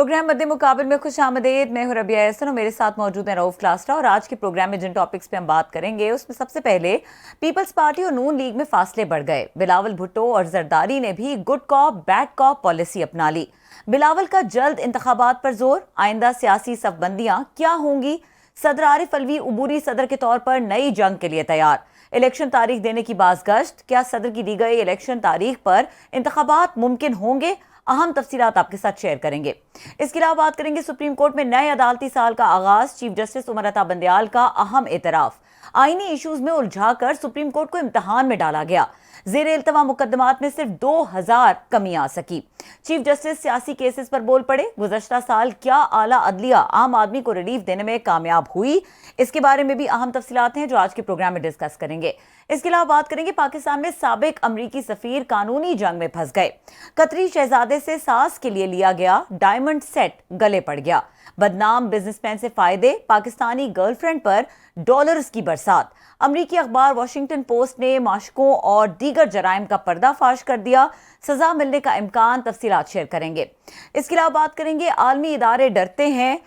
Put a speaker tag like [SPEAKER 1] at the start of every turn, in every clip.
[SPEAKER 1] Programme मद्दे मुकाबले में खुश आमदेद। मैं हूं रबिया एहसन और मेरे साथ मौजूद है रऊफ क्लास्टा। और आज के प्रोग्राम में जिन टॉपिक्स पे हम बात करेंगे उसमें सबसे पहले पीपल्स पार्टी और नून लीग में फासले बढ़ गए। बिलावल भुट्टो और जरदारी ने भी good cop bad cop policy अपना ली। बिलावल का जल्द इंतखाबात पर जोर, आइंदा सियासी सफबंदियां क्या होंगी। सदर आरिफ अलवी उबूरी सदर के तौर पर नई जंग के लिए तैयार। इलेक्शन तारीख देने की बाज़गश्त, क्या सदर की दी गई इलेक्शन तारीख पर इंतखाबात मुमकिन होंगे। अहम तफसीलात आपके साथ शेयर करेंगे। इसके अलावा बात करेंगे सुप्रीम कोर्ट में नए अदालती साल का आगाज, चीफ जस्टिस उमर अता बंदयाल का अहम एतराफ। आईनी इश्यूज में उलझाकर सुप्रीम कोर्ट को इम्तिहान में डाला गया। जेर इल्तवा मुकदमात में सिर्फ 2000 कमी आ सकी। चीफ जस्टिस सियासी केसेस पर बोल पड़े। गुज़श्ता साल क्या आला अदलिया आम आदमी को रिलीफ देने में कामयाब हुई। इसके बारे में भी अहम तफसीलात हैं जो आज के प्रोग्राम में डिस्कस करेंगे। इसके अलावा बात करेंगे पाकिस्तान में साबिक अमरीकी सफीर कानूनी जंग में फंस गए। कतरी शहजादे से सास के लिए लिया गया डायमंड सेट गले पड़ गया। बदनाम बिजनेसमैन से फायदे, पाकिस्तानी गर्लफ्रेंड पर डॉलर्स की बरसात। अमरीकी अखबार वॉशिंगटन पोस्ट ने माशकों और दीगर जराइम का पर्दाफाश कर दिया। सजा मिलने का इम्कान, तफसीलात शेयर करेंगे। इसके अलावा बात करेंगे आलमी इदारे डरते हैं,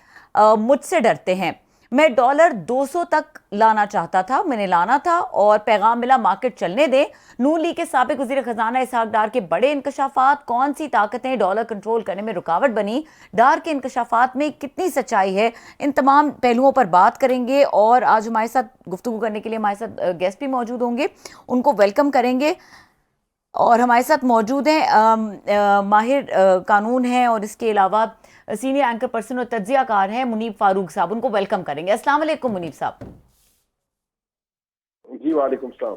[SPEAKER 1] मुझसे डरते हैं। मैं डॉलर 200 तक लाना चाहता था, मैंने लाना था और पैगाम मिला मार्केट चलने दे। नून लीग के साबिक वजीर खजाना इसहाक डार के बड़े इंकशाफात, कौन सी ताकतें डॉलर कंट्रोल करने में रुकावट बनी, डार के इंकशाफात में कितनी सच्चाई है, इन तमाम पहलुओं पर बात करेंगे। और आज हमारे साथ गुफ्तगू करने के लिए हमारे साथ गेस्ट भी मौजूद होंगे, उनको वेलकम करेंगे। और हमारे साथ मौजूद हैं माहिर कानून हैं और इसके अलावा सीनियर एंकर पर्सन और तज्जियाकार हैं मुनीब फारूक साहब, उनको वेलकम करेंगे। अस्सलाम वालेकुम मुनीब साहब।
[SPEAKER 2] जी वालेकुम सलाम।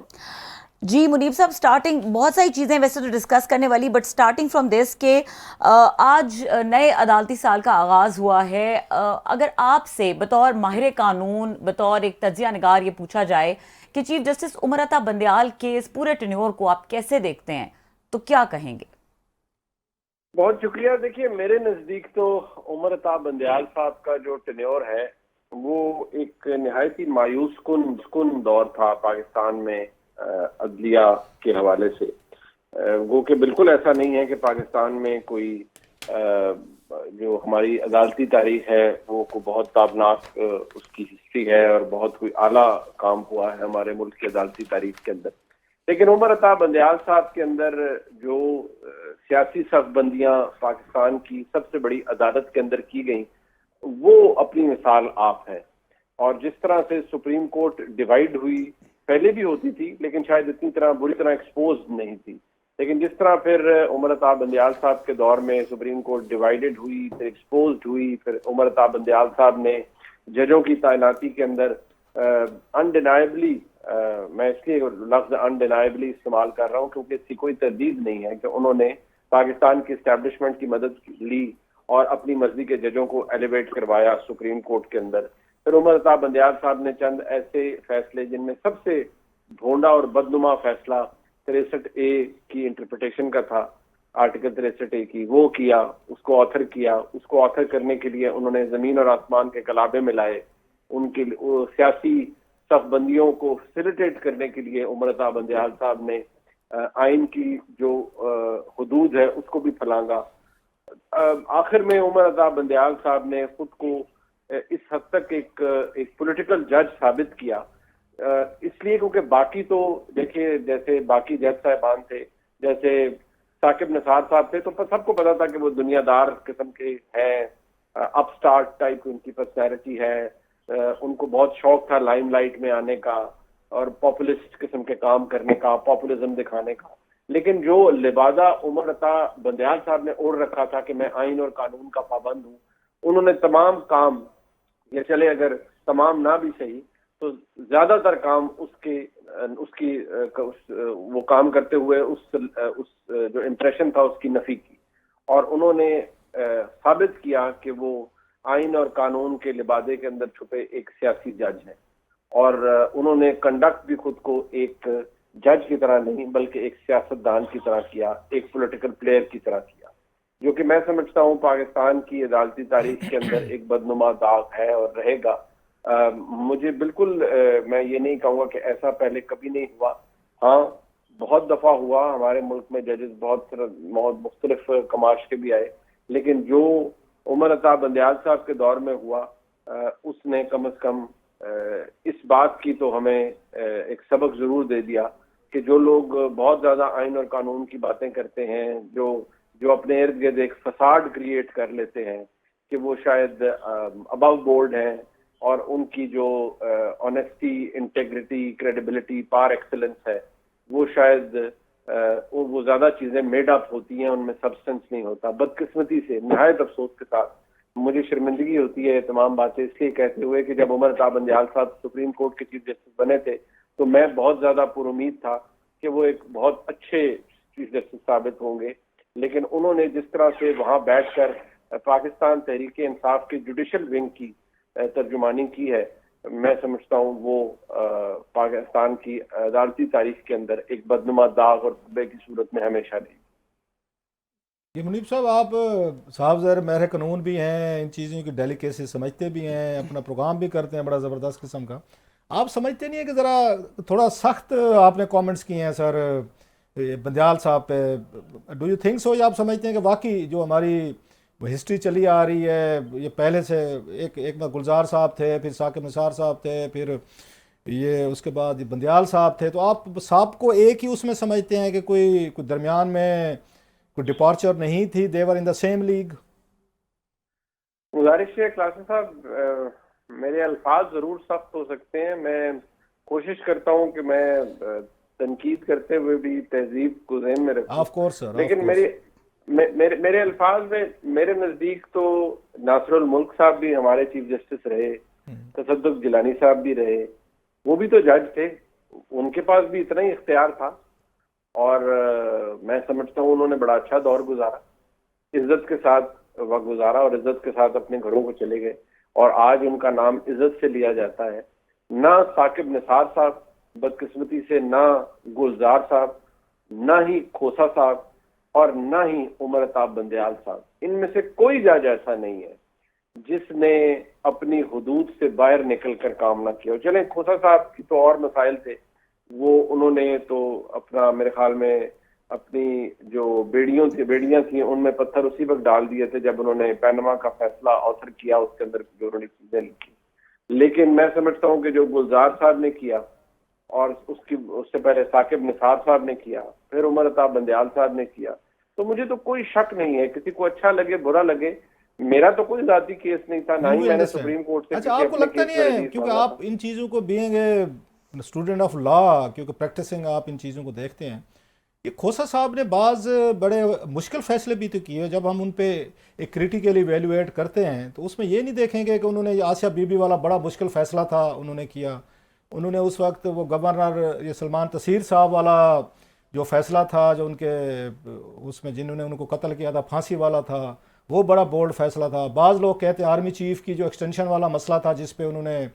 [SPEAKER 1] जी मुनीब साहब, स्टार्टिंग बहुत सारी चीज़ें वैसे तो डिस्कस करने वाली, बट स्टार्टिंग फ्रॉम दिस के आज नए अदालती साल का आगाज़ हुआ है। अगर आपसे बतौर माहिर कानून, बतौर एक तज्जिया निगार ये पूछा जाए कि चीफ जस्टिस उमर अता बंदयाल के इस पूरे टेन्योर को आप कैसे देखते हैं, तो क्या कहेंगे?
[SPEAKER 2] बहुत शुक्रिया। देखिए, मेरे नज़दीक तो उमर अता बंदयाल साहब का जो टेन्योर है वो एक निहायती मायूस कुन दौर था पाकिस्तान में अदलिया के हवाले से। वो कि बिल्कुल ऐसा नहीं है कि पाकिस्तान में कोई जो हमारी अदालती तारीख है वो को बहुत ताबनाक उसकी हिस्ट्री है और बहुत कोई आला काम हुआ है हमारे मुल्क की अदालती तारीख के अंदर। लेकिन उमर अता बंदयाल साहब के अंदर जो सियासी सफबंदियां पाकिस्तान की सबसे बड़ी अदालत के अंदर की गई वो अपनी मिसाल आप है। और जिस तरह से सुप्रीम कोर्ट डिवाइड हुई, पहले भी होती थी लेकिन शायद इतनी तरह बुरी तरह एक्सपोज नहीं थी, लेकिन जिस तरह फिर उमर अता बंदयाल साहब के दौर में सुप्रीम कोर्ट डिवाइडेड हुई, फिर एक्सपोज हुई, फिर उमर अता बंदयाल साहब ने जजों की तैनाती के अंदर अनडिनाइबली, मैं इसलिए लफ्ज अनडिनाइबली इस्तेमाल कर रहा हूँ क्योंकि इसकी कोई तरदीद नहीं है कि उन्होंने पाकिस्तान की इस्टेब्लिशमेंट की मदद ली और अपनी मर्जी के जजों को एलिवेट करवाया सुप्रीम कोर्ट के अंदर। फिर उमर अता बंदयाल साहब ने चंद ऐसे फैसले, जिनमें सबसे भोंडा और बदनुमा फैसला 63A की इंटरप्रिटेशन का था, आर्टिकल 63A की, वो किया, उसको ऑथर किया। उसको ऑथर करने के लिए उन्होंने जमीन और आसमान के कलाबे मिलाए। उनके सियासी सफबंदियों को फैसिलिटेट करने के लिए उमर अता बंदयाल साहब ने आइन की जो हुदूद है उसको भी फलांगा। आखिर में उमर अता बंदयाल साहब ने खुद को इस हद तक एक पॉलिटिकल जज साबित किया, इसलिए क्योंकि बाकी तो देखिए, जैसे बाकी जज साहबान थे, जैसे साकिब निसार साहब थे, तो सबको पता था कि वो दुनियादार किस्म के हैं, अपस्टार्ट टाइप की उनकी पर्सनैलिटी है, उनको बहुत शौक था लाइमलाइट में आने का और पॉपुलिस्ट किस्म के काम करने का, पॉपुलिज्म दिखाने का। लेकिन जो लिबादा उमर अता बंदयाल साहब ने ओढ़ रखा था कि मैं आइन और कानून का पाबंद हूँ, उन्होंने तमाम काम, ये चले अगर तमाम ना भी सही तो ज्यादातर काम वो काम करते हुए उस जो इम्प्रेशन था उसकी नफी की। और उन्होंने साबित किया कि वो आइन और कानून के लिबादे के अंदर छुपे एक सियासी जज है। और उन्होंने कंडक्ट भी खुद को एक जज की तरह नहीं बल्कि एक सियासतदान की तरह किया, एक पॉलिटिकल प्लेयर की तरह किया, जो कि मैं समझता हूँ पाकिस्तान की अदालती तारीख के अंदर एक बदनुमा दाग है और रहेगा। मुझे बिल्कुल मैं ये नहीं कहूँगा कि ऐसा पहले कभी नहीं हुआ। हाँ, बहुत दफा हुआ, हमारे मुल्क में जजेस बहुत मुख्तलिफ कमाश के भी आए, लेकिन जो उमर अता बंदयाल साहब के दौर में हुआ, उसने कम से कम इस बात की तो हमें एक सबक जरूर दे दिया कि जो लोग बहुत ज्यादा आइन और कानून की बातें करते हैं, जो अपने इर्द गिर्द एक फसाड क्रिएट कर लेते हैं कि वो शायद अबव बोर्ड हैं और उनकी जो honesty, integrity, credibility, par excellence है, वो शायद वो ज्यादा चीजें मेड अप होती हैं, उनमें सब्सटेंस नहीं होता। बदकिस्मती से, निहायत अफसोस के साथ मुझे शर्मिंदगी होती है तमाम बातें इसलिए कहते हुए कि जब उमर अता बंदयाल साहब सुप्रीम कोर्ट के चीफ जस्टिस बने थे तो मैं बहुत ज्यादा पुरुमीद था कि वो एक बहुत अच्छे चीफ जस्टिस साबित होंगे, लेकिन उन्होंने जिस तरह से वहां बैठकर पाकिस्तान तहरीक इंसाफ की जुडिशल विंग की तर्जुमानी की है, मैं समझता हूँ वो पाकिस्तान की अदालती तारीख के अंदर एक बदनुमा दाग और धब्बे की सूरत में हमेशा रहेगी।
[SPEAKER 3] ये मुनीब साहब, आप साहब ज़र माहिर कानून भी हैं, इन चीज़ों की डेलिकेसी समझते भी हैं, अपना प्रोग्राम भी करते हैं बड़ा ज़बरदस्त किस्म का। आप समझते नहीं है कि ज़रा थोड़ा सख्त आपने कमेंट्स किए हैं सर बंदयाल साहब पे? Do you think so? या आप समझते हैं कि वाकई जो हमारी हिस्ट्री चली आ रही है, ये पहले से एक बार गुलजार साहब थे, फिर साकिब निसार साहब थे, फिर ये उसके बाद बंदयाल साहब थे, तो आप साहब को एक ही उसमें समझते हैं कि कोई दरमियान में कोई डिपार्चर नहीं थी? देवर इन द सेम लीग?
[SPEAKER 2] गुजारिश है क्लासेस साहब, मेरे अल्फाज जरूर सख्त हो सकते हैं, मैं कोशिश करता हूं कि मैं तनकीद करते हुए भी तहजीब को ज़हन में रखूं।
[SPEAKER 3] ऑफ कोर्स सर,
[SPEAKER 2] लेकिन मेरे अल्फाज में, मेरे नजदीक तो नासरुल मुल्क साहब भी हमारे चीफ जस्टिस रहे, तसद्दुक जिलानी साहब भी रहे, वो भी तो जज थे, उनके पास भी इतना ही इख्तियार था और मैं समझता हूँ उन्होंने बड़ा अच्छा दौर गुजारा, इज्जत के साथ वक्त गुजारा और इज्जत के साथ अपने घरों को चले गए और आज उनका नाम इज्जत से लिया जाता है। ना साकिब निसार साहब बदकिस्मती से, ना गुलजार साहब, ना ही खोसा साहब और ना ही उमर अता बंदयाल साहब, इनमें से कोई जज ऐसा नहीं है जिसने अपनी हुदूद से बाहर निकल कर काम ना किया। चले खोसा साहब की तो और मसाइल थे, वो उन्होंने तो अपना, मेरे ख्याल में अपनी जो बेड़ियां थी उनमें पत्थर उसी वक्त डाल दिए थे जब उन्होंने पैनमा का फैसला ऑथर किया, उसके अंदर जो उन्होंने चीजें लिखी। लेकिन मैं समझता हूँ कि जो गुलजार साहब ने किया और उससे पहले साकिब निसार साहब ने किया, फिर उमर अता बंदयाल साहब ने किया, तो मुझे तो कोई शक नहीं है, किसी को अच्छा लगे बुरा लगे, मेरा तो कोई जाती केस नहीं था, ना ही मैंने सुप्रीम कोर्ट से।
[SPEAKER 3] अच्छा, आपको लगता नहीं है, क्योंकि आप इन चीज़ों को बीइंग स्टूडेंट ऑफ लॉ, क्योंकि प्रैक्टिसिंग आप इन चीज़ों को देखते हैं, ये खोसा साहब ने बाज़ बड़े मुश्किल फैसले भी तो किए। जब हम उन पे एक क्रिटिकली इवेल्युएट करते हैं तो उसमें ये नहीं देखेंगे कि उन्होंने आसिया बीबी वाला बड़ा मुश्किल फ़ैसला था उन्होंने किया, उन्होंने उस वक्त वो गवर्नर ये सलमान तसीर साहब वाला जो फैसला था, जो उनके उसमें जिन्होंने उनको कत्ल किया था, फांसी वाला था, वो बड़ा बोल्ड फैसला था। बाज़ लोग कहते हैं आर्मी चीफ़ की जो एक्सटेंशन वाला मसला था जिस पे उन्होंने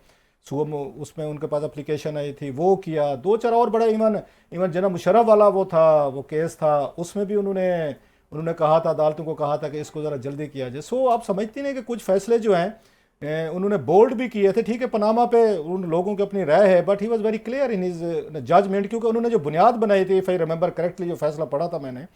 [SPEAKER 3] उसमें उनके पास एप्लीकेशन आई थी, वो किया। दो चार और बड़ा इवन जनाब मुशर्रफ वाला वो था, वो केस था, उसमें भी उन्होंने कहा था, अदालतों को कहा था कि इसको ज़रा जल्दी किया जाए। सो आप समझती नहीं कि कुछ फैसले जो हैं उन्होंने बोल्ड भी किए थे। ठीक है, पनामा पे उन लोगों की अपनी राय है, but he was very clear in his judgement, क्योंकि उन्होंने जो बुनियाद बनाई थी, इफ़ आई रिमेंबर करेक्टली, जो फैसला पढ़ा था मैंने,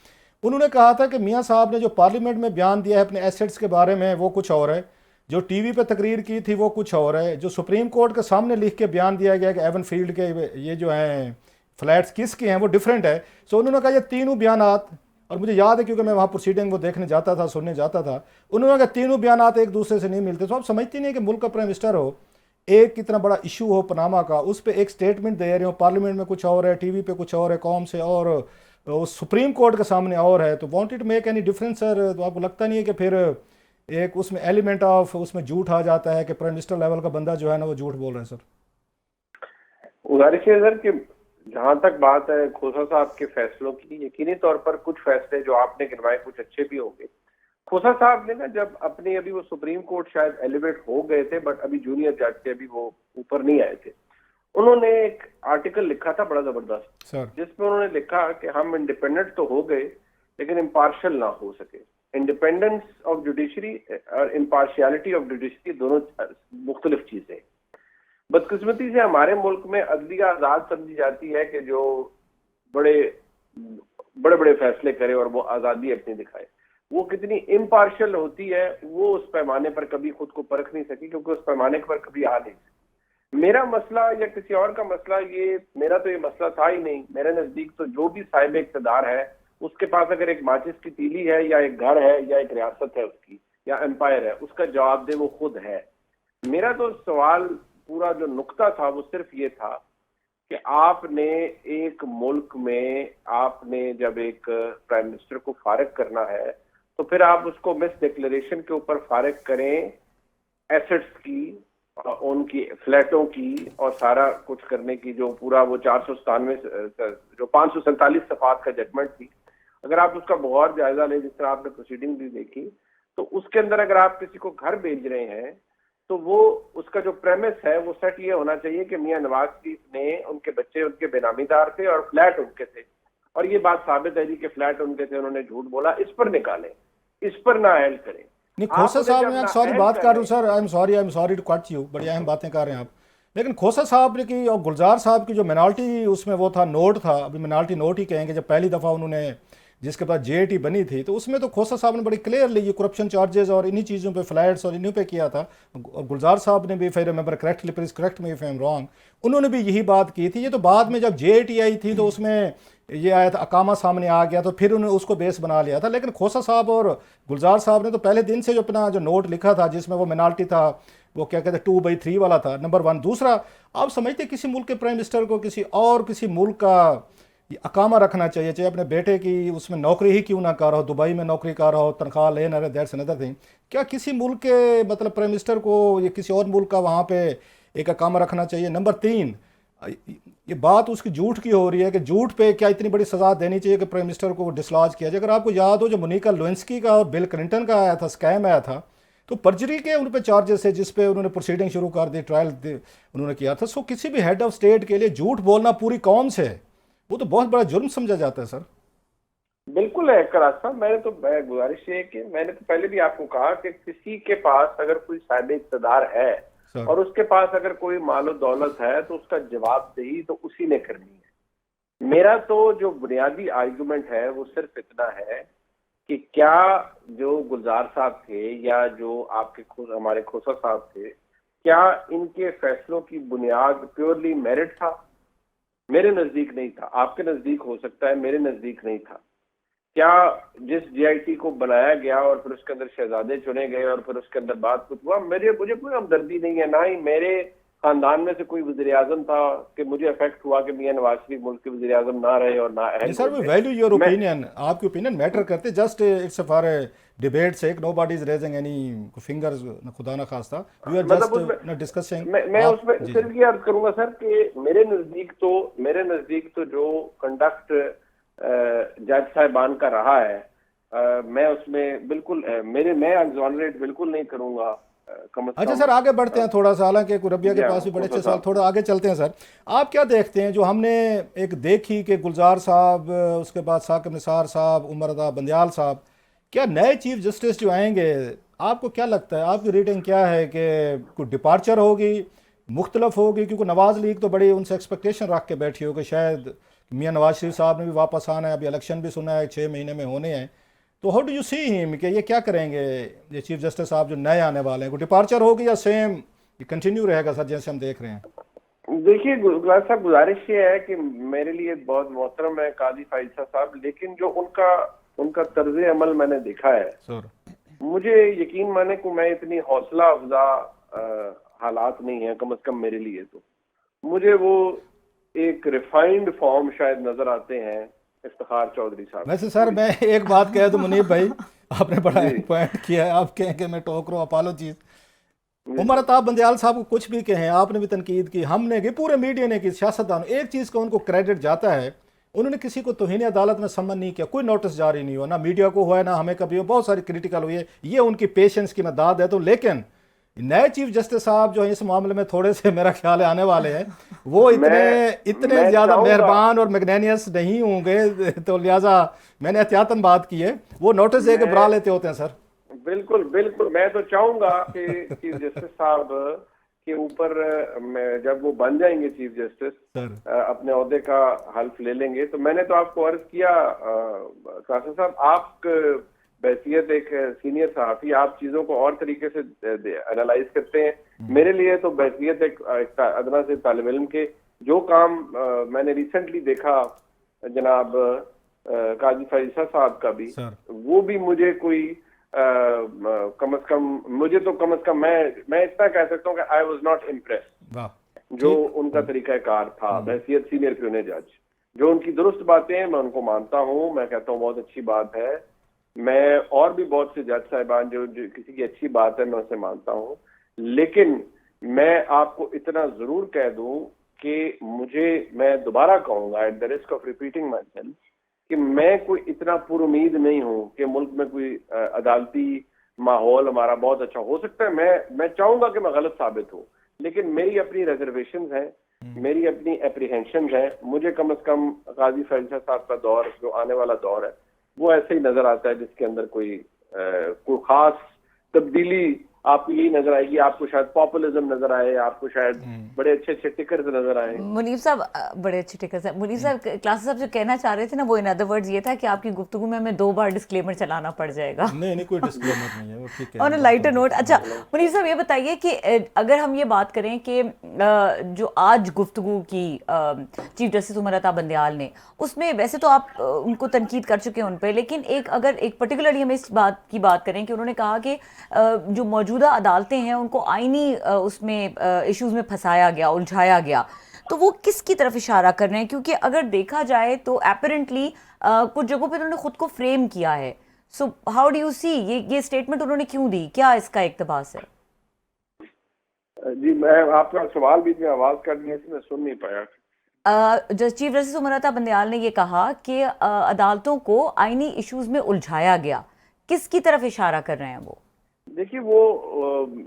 [SPEAKER 3] उन्होंने कहा था कि मियाँ साहब ने जो पार्लियामेंट में बयान दिया है अपने एसेट्स के बारे में वो कुछ और है, जो टीवी पे तकरीर की थी वो कुछ और है, जो सुप्रीम कोर्ट के सामने लिख के बयान दिया गया कि एवन फील्ड के ये जो हैं फ्लैट्स किसके हैं वो डिफरेंट है। सो उन्होंने कहा ये तीनों बयानात, और मुझे याद है क्योंकि मैं वहाँ प्रोसीडिंग को देखने जाता था, सुनने जाता था, उन्होंने कहा तीनों बयानात एक दूसरे से नहीं मिलते। तो आप समझती नहीं कि मुल्क का प्राइम मिनिस्टर हो, एक कितना बड़ा इशू हो पनामा का, उस पर एक स्टेटमेंट दे रहे हो, पार्लियामेंट में कुछ और है, टीवी पे कुछ और है, कौम से और सुप्रीम कोर्ट के सामने और है, तो want it make any difference sir? तो आपको लगता नहीं है कि फिर एक उसमें एलिमेंट ऑफ उसमें झूठ आ जाता है कि प्राइम मिनिस्टर लेवल का बंदा जो है ना वो झूठ बोल रहे हैं? सर
[SPEAKER 2] गुजारिश है सर कि जहां तक बात है खोसा साहब के फैसलों की, यकीनी तौर पर कुछ फैसले जो आपने गिनवाए कुछ अच्छे भी होंगे। खोसा साहब ने ना, जब अपने अभी वो सुप्रीम कोर्ट शायद एलिवेट हो गए थे, बट अभी जूनियर जज थे, अभी वो ऊपर नहीं आए थे, उन्होंने एक आर्टिकल लिखा था बड़ा जबरदस्त
[SPEAKER 3] सर,
[SPEAKER 2] जिसमें उन्होंने लिखा कि हम इंडिपेंडेंट तो हो गए लेकिन इम्पार्शियल ना हो सके। इंडिपेंडेंस ऑफ जुडिशरी और इम्पार्शियलिटी ऑफ जुडिशरी दोनों मुख्तलिफ चीजें। बदकिस्मती से हमारे मुल्क में अदलिया आजाद समझी जाती है कि जो बड़े बड़े फैसले करे और वो आजादी अपनी दिखाए। वो कितनी इम्पार्शियल होती है, वो उस पैमाने पर कभी खुद को परख नहीं सकी, क्योंकि उस पैमाने पर कभी आ नहीं सकी। मेरा मसला या किसी और का मसला, ये मेरा तो ये मसला था ही नहीं। मेरे नजदीक तो जो भी साहिब इक़्तिदार है, उसके पास अगर एक माचिस की तीली है या एक घर है या एक रियासत है उसकी या एम्पायर है, उसका जवाब दे वो खुद है। मेरा तो सवाल, पूरा जो नुक्ता था वो सिर्फ ये था कि आपने एक मुल्क में, आपने जब एक प्राइम मिनिस्टर को फारिग करना है तो फिर आप उसको मिस डिक्लेरेशन के ऊपर फारिग करें, एसेट्स की, उनकी फ्लैटों की और सारा कुछ करने की, जो पूरा वो 497 जो 547 सफात का जजमेंट थी, अगर आप उसका बहुत जायजा लें, जिस तरह आपने प्रोसीडिंग भी देखी, तो उसके अंदर अगर आप किसी को घर भेज रहे हैं तो वो उसका जो प्रेमिस है वो सेट ये होना चाहिए कि मियां नवाज शरीफ ने, उनके बच्चे उनके बेनामीदार थे और फ्लैट उनके थे, और ये बात साबित है जी कि फ्लैट उनके थे, उन्होंने झूठ बोला। इस पर निकालें, इस पर ना एल करें।
[SPEAKER 3] नहीं खोसा साहब, मैं सॉरी बात कर रहा हूँ sir, I am sorry to cut you, बड़ी अहम बातें कर रहे हैं आप। लेकिन खोसा साहब की और गुलजार साहब की जो मिनाल्टी उसमें वो था, नोट था, अभी मिनाल्टी नोट ही कहेंगे, जब पहली दफ़ा उन्होंने जिसके पास जेएटी बनी थी, तो उसमें तो खोसा साहब ने बड़ी क्लियरली ये करप्शन चार्जेस और इन्हीं चीज़ों पे, फ्लैट्स और इन्हीं पे किया था। और गुलजार साहब ने भी, if I remember correctly, please correct me if I am wrong, उन्होंने भी यही बात की थी। ये तो बाद में जब जेएटी आई थी तो उसमें ये आया था, अकामा सामने आ गया, तो फिर उन्होंने उसको बेस बना लिया था। लेकिन खोसा साहब और गुलजार साहब ने तो पहले दिन से जो अपना जो नोट लिखा था, जिसमें वो मिनाल्टी था, वो क्या कहते हैं 2/3 वाला था, नंबर 1। दूसरा, आप समझते किसी मुल्क के प्राइम मिनिस्टर को किसी मुल्क का अकामा रखना चाहिए, चाहे अपने बेटे की उसमें नौकरी ही क्यों ना कर रहा हो, दुबई में नौकरी कर रहा हो, तनख्वाह ले ना रहे, दैट्स अनदर थिंग। क्या किसी मुल्क के मतलब प्राइम मिनिस्टर को या किसी और मुल्क का वहाँ पे एक अकामा रखना चाहिए? नंबर 3, ये बात उसकी झूठ की हो रही है कि झूठ पे क्या इतनी बड़ी सज़ा देनी चाहिए कि प्राइम मिनिस्टर को डिसलॉज किया जाए? अगर आपको याद हो, जो मोनिका लेविंस्की का और बिल क्लिंटन का आया था, स्कैम आया था, तो पर्जरी के उन पे चार्जेस है, जिस पे उन्होंने प्रोसीडिंग शुरू कर दी, ट्रायल उन्होंने किया था। सो किसी भी हेड ऑफ स्टेट के लिए झूठ बोलना पूरी कौम से, वो तो बहुत बड़ा जुर्म समझा जाता है सर।
[SPEAKER 2] बिल्कुल है करार साहब, मैंने तो गुजारिश है कि मैंने तो पहले भी आपको कहा कि किसी के पास अगर कोई साहिब इक़्तिदार है और उसके पास अगर कोई मालो दौलत है तो उसका जवाबदेही तो उसी ने करनी है। मेरा तो जो बुनियादी आर्गुमेंट है वो सिर्फ इतना है कि क्या जो गुलजार साहब थे या जो आपके हमारे खोसा साहब थे, क्या इनके फैसलों की बुनियाद प्योरली मेरिट था? मेरे नजदीक नहीं था, आपके नजदीक हो सकता है, मेरे नजदीक नहीं था। क्या जिस जीआईटी को बनाया गया और फिर उसके अंदर शहजादे चुने गए और फिर उसके अंदर बात कुछ हुआ, मुझे कोई हमदर्दी नहीं है, ना ही मेरे खानदान में से कोई वज़ीर आज़म था कि मुझे इफेक्ट हुआ कि मियां नवाज शरीफ मुल्क के वज़ीर आज़म ना रहे और ना
[SPEAKER 3] sir we value your opinion, आपकी ओपिनियन मैटर करते, just it's for debate sake, nobody is raising any fingers, खुदा ना खास्ता, वी आर जस्ट डिस्कसिंग।
[SPEAKER 2] मैं उसमें सिर्फ ये अर्ज करूंगा सर कि मेरे नजदीक तो जो कंडक्ट जज साहिबान का रहा है, मैं उसमें बिल्कुल मैं एग्जॉनरेट बिल्कुल नहीं करूंगा।
[SPEAKER 3] अच्छा सर, आगे बढ़ते हैं थोड़ा सा, हालांकि रबिया के पास भी बड़े अच्छे साल, थोड़ा आगे चलते हैं सर। आप क्या देखते हैं, जो हमने एक देखी कि गुलजार साहब, उसके बाद साकिब निसार साहब, उमर अता बंदयाल साहब, क्या नए चीफ जस्टिस जो आएंगे, आपको क्या लगता है, आपकी रीडिंग क्या है कि कुछ डिपार्चर होगी, मुख्तलफ होगी? क्योंकि नवाज लीग तो बड़ी उनसे एक्सपेक्टेशन रख के बैठी हो कि शायद मियां नवाज शरीफ साहब ने भी वापस आना है, अभी इलेक्शन भी सुना है 6 महीने में होने हैं, तो how do you see him कि ये क्या करेंगे, ये चीफ जस्टिस साहब जो नए आने वाले हैं? कोई डिपार्चर होगी या सेम कंटिन्यू रहेगा सर जैसे हम देख रहे हैं?
[SPEAKER 2] देखिए गुलजार साहब, गुजारिश ये है कि मेरे लिए बहुत मोहतरम है काजी फाइजा साहब, लेकिन जो उनका तर्ज अमल मैंने देखा है सर, मुझे यकीन माने को मैं इतनी हौसला अफजा हालात नहीं है, कम से कम मेरे लिए। तो मुझे वो एक रिफाइंड फॉर्म शायद नजर आते हैं इफ्तिखार चौधरी साहब।
[SPEAKER 3] वैसे सर मैं एक बात कह दूं मुनीब भाई, आपने बड़ा पॉइंट किया है, आप कहें कि मैं टोक रहा हूँ, अपॉलॉजीज। उमर अता बंदयाल साहब को कुछ भी कहें, आपने भी तनकीद की, हमने की, पूरे मीडिया ने की, सियासतदान, एक चीज़ का उनको क्रेडिट जाता है, उन्होंने किसी को तौहीन अदालत में सम्मन नहीं किया, कोई नोटिस जारी नहीं हुआ, ना मीडिया को हुआ है, ना हमें कभी हो, बहुत सारी क्रिटिकल हुई है, ये उनकी पेशेंस की मैं दाद है। तो लेकिन नए चीफ जस्टिस साहब जो इस मामले में थोड़े से मेरा ख्याल है आने वाले हैं, वो इतने ज्यादा मेहरबान और मैग्नेनियस नहीं होंगे, तो लिहाजा मैंने एहतियातन बात की है, वो नोटिस दे के बुला लेते होते हैं सर।
[SPEAKER 2] बिल्कुल बिल्कुल, मैं तो चाहूंगा कि चीफ जस्टिस साहब के ऊपर जब वो बन जाएंगे चीफ जस्टिस, अपने ओहदे का हल्फ ले लेंगे, तो मैंने तो आपको अर्ज किया कासिम साहब, आप बहसियत एक सीनियर सहाफ़ी आप चीज़ों को और तरीके से एनालाइज करते हैं। मेरे लिए तो बहसियत एक अदना से तालिब इल्म के जो काम मैंने रिसेंटली देखा जनाब काजी फैज़ साहब का भी, वो भी मुझे कोई कम से कम मुझे तो कम से कम मैं इतना कह सकता हूँ कि आई वाज नॉट इम्प्रेस्ड जो उनका तरीकाकार था बहसियत सीनियर क्रिमिनल जज। जो उनकी दुरुस्त बातें हैं मैं उनको मानता हूँ, मैं कहता हूँ बहुत अच्छी बात है। मैं और भी बहुत से जज साहिबान जो किसी की अच्छी बात है मैं उसे मानता हूँ, लेकिन मैं आपको इतना जरूर कह दूं कि मैं दोबारा कहूंगा at the risk of repeating my self कि मैं कोई इतना पुरुमीद नहीं हूं कि मुल्क में कोई अदालती माहौल हमारा बहुत अच्छा हो सकता है। मैं चाहूंगा कि मैं गलत साबित हूं, लेकिन मेरी अपनी रिजर्वेशंस हैं, मेरी अपनी एप्रीहेंशन है। मुझे कम से कम काजी फैज़ साहब का दौर जो आने वाला दौर है वो ऐसे ही नजर आता है जिसके अंदर कोई खास तब्दीली आपको यही नजर आएगी। आपको शायद पॉपुलिज्म नजर आए, आपको शायद बड़े अच्छे अच्छे टिकर्स नजर आए।
[SPEAKER 1] मुनीब साहब बड़े अच्छे टिकर्स हैं। मुनीब साहब क्लास साहब जो कहना चाह रहे थे ना वो इन अदर वर्ड्स ये था कि आपकी गुफ्तगू में हमें 2 बार डिस्क्लेमर चलाना पड़ जाएगा।
[SPEAKER 3] नहीं कोई डिस्क्लेमर नहीं है, वो ठीक है।
[SPEAKER 1] ऑन अ लाइटर नोट, अच्छा मुनीब साहब ये बताइए कि अगर हम ये बात करें कि जो आज गुफ्तगू की चीफ जस्टिस उमर अता बंदयाल ने, उसमें वैसे तो आप उनको तनकीद कर चुके हैं उन पर, लेकिन अगर एक पर्टिकुलरली हम इस बात की बात करें कि उन्होंने कहा कि जो मौजूदा अदालतें हैं उनको आईनी उसमें इश्यूज में फंसाया गया, उलझाया गया, तो वो किसकी तरफ इशारा कर रहे हैं? क्योंकि अगर देखा जाए तो अपेरेंटली कुछ जगहों पे उन्होंने खुद को फ्रेम किया है। So how do you see ये स्टेटमेंट उन्होंने क्यों दी, क्या इसका इक्तबास है?
[SPEAKER 2] जी मैं आपका सवाल बीच में आवाज काट गई थी, मैं सुन नहीं पाया।
[SPEAKER 1] चीफ जस्टिस उमर अता बंदयाल ने ये कहा कि अदालतों को आईनी इश्यूज में उलझाया गया, किसकी तरफ इशारा कर रहे हैं वो?
[SPEAKER 2] देखिए वो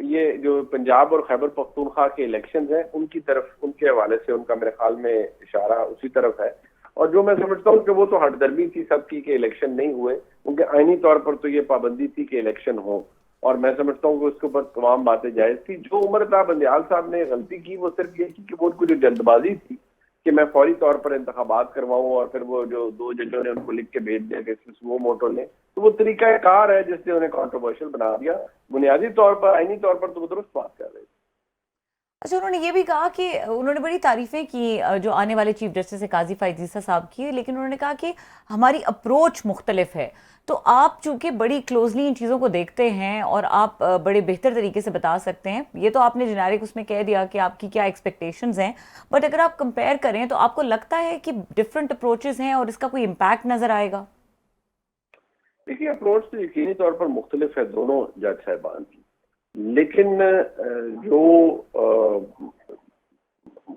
[SPEAKER 2] ये जो पंजाब और खैबर पख्तूनख्वा के इलेक्शंस हैं उनकी तरफ, उनके हवाले से उनका मेरे ख्याल में इशारा उसी तरफ है। और जो मैं समझता हूँ कि वो तो हटदर्मी थी सबकी कि इलेक्शन नहीं हुए, उनके आईनी तौर पर तो ये पाबंदी थी कि इलेक्शन हो, और मैं समझता हूँ कि उसके ऊपर तमाम बातें जायज थी। जो उमर अता बंदयाल साहब ने गलती की वो सिर्फ ये की कि वो उनको जो जल्दबाजी थी कि मैं फौरी तौर पर इंतखाबात करवाऊं, और फिर वो जो 2 जजों ने उनको लिख के भेज दिया कि वो मोटो लें, तो वो तरीकाकार है जिससे उन्हें कंट्रोवर्शियल बना दिया। बुनियादी तौर पर आईनी तौर पर तो वो दुरुस्त बात कर रहे थे।
[SPEAKER 1] अच्छा, उन्होंने ये भी कहा कि उन्होंने बड़ी तारीफें की जो आने वाले चीफ जस्टिस है काजी फैज़ साहब की, लेकिन उन्होंने कहा कि हमारी अप्रोच मुख्तलिफ है। तो आप चूंकि बड़ी क्लोजली इन चीज़ों को देखते हैं और आप बड़े बेहतर तरीके से बता सकते हैं, ये तो आपने जेनेरिक उसमें कह दिया कि आपकी क्या एक्सपेक्टेशंस हैं, बट अगर आप कंपेयर करें तो आपको लगता है कि डिफरेंट अप्रोचेस हैं और इसका कोई इम्पैक्ट नजर आएगा?
[SPEAKER 2] देखिए अप्रोच तो यकीनी तौर पर मुख्तलिफ है दोनों जज साहिबान की, लेकिन जो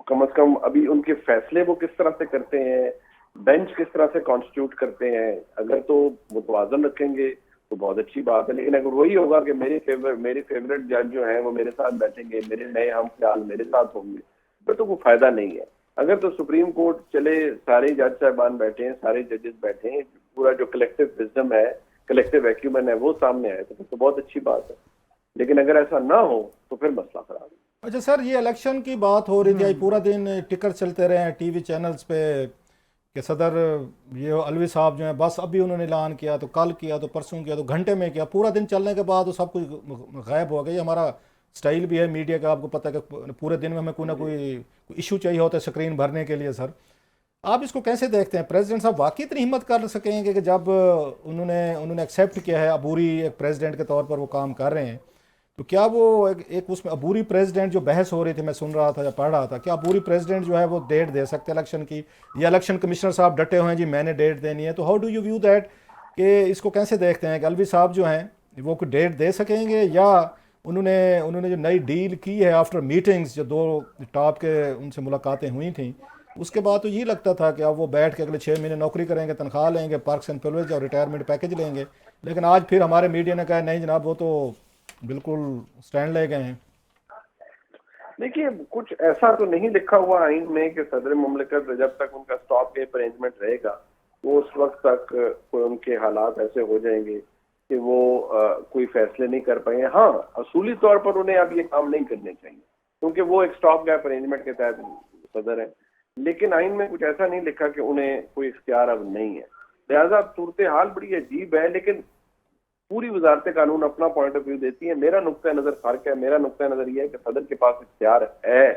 [SPEAKER 2] कम से कम अभी उनके फैसले वो किस तरह से करते हैं, बेंच किस तरह से कॉन्स्टिट्यूट करते हैं, अगर तो मुतवाजन रखेंगे तो बहुत अच्छी बात है। लेकिन अगर वही होगा कि मेरे फेवरेट जज जो हैं वो मेरे साथ बैठेंगे, मेरे नए हम ख्याल मेरे साथ होंगे, तो कोई फायदा नहीं है। अगर तो सुप्रीम कोर्ट चले, सारे जज साहिबान बैठे हैं, सारे जजेस बैठे हैं, पूरा जो कलेक्टिव विजडम है, कलेक्टिव एक्यूमेन है वो सामने आए तो बहुत अच्छी बात है। लेकिन अगर ऐसा ना हो तो फिर मसला खराब है।
[SPEAKER 3] अच्छा सर, ये इलेक्शन की बात हो रही थी, पूरा दिन टिकर चलते रहे हैं टीवी चैनल्स पे कि सदर ये अलवी साहब जो हैं बस अभी उन्होंने ऐलान किया तो कल किया तो परसों किया तो घंटे में किया, पूरा दिन चलने के बाद वो सब कुछ गायब हो गया। हमारा स्टाइल भी है मीडिया का, आपको पता है कि पूरे दिन में हमें कोई ना कोई इशू चाहिए होता है स्क्रीन भरने के लिए। सर आप इसको कैसे देखते हैं? प्रेसिडेंट साहब वाकई इतनी हिम्मत कर सकेंगे कि जब उन्होंने एक्सेप्ट किया है अबूरी एक प्रेसिडेंट के तौर पर वो काम कर रहे हैं, तो क्या वो एक उसमें अबूरी प्रेसिडेंट जो बहस हो रही थी, मैं सुन रहा था या पढ़ रहा था, क्या अबूरी प्रेसिडेंट जो है वो डेट दे सकते हैं इलेक्शन की, या इलेक्शन कमिश्नर साहब डटे हुए हैं जी मैंने डेट देनी है? तो how do you view that, कि इसको कैसे देखते हैं कि अलवी साहब जो हैं वो कोई डेट दे सकेंगे, या उन्होंने जो नई डील की है आफ्टर मीटिंग्स, जो 2 टॉप के उनसे मुलाकातें हुई थी, उसके बाद तो ये लगता था कि अब वो बैठ के अगले 6 महीने नौकरी करेंगे, तनख्वाह लेंगे, पार्क्स एंड प्रिविलेज और रिटायरमेंट पैकेज लेंगे। लेकिन आज फिर हमारे मीडिया ने कहा नहीं जनाब वो तो बिल्कुल स्टैंड ले गए हैं।
[SPEAKER 2] देखिए कुछ ऐसा तो नहीं लिखा हुआ आइन में कि सदर मुमलिकत जब तक उनका स्टॉप गेप अरेंजमेंट रहेगा वो उस वक्त तक कोई उनके हालात ऐसे हो जाएंगे कि वो कोई फैसले नहीं कर पाएंगे। हाँ, असूली तौर पर उन्हें अब ये काम नहीं करने चाहिए क्योंकि वो एक स्टॉप गैप अरेंजमेंट के तहत सदर है, लेकिन आइन में कुछ ऐसा नहीं लिखा कि उन्हें कोई इख्तियार अब नहीं है। लिहाजा सूरत हाल बड़ी अजीब है, लेकिन पूरी वजारत कानून अपना पॉइंट ऑफ व्यू देती है। मेरा नुक्ता नज़र फर्क है। मेरा नुक्ता नज़र ये है कि सदर के पास इख्तियार है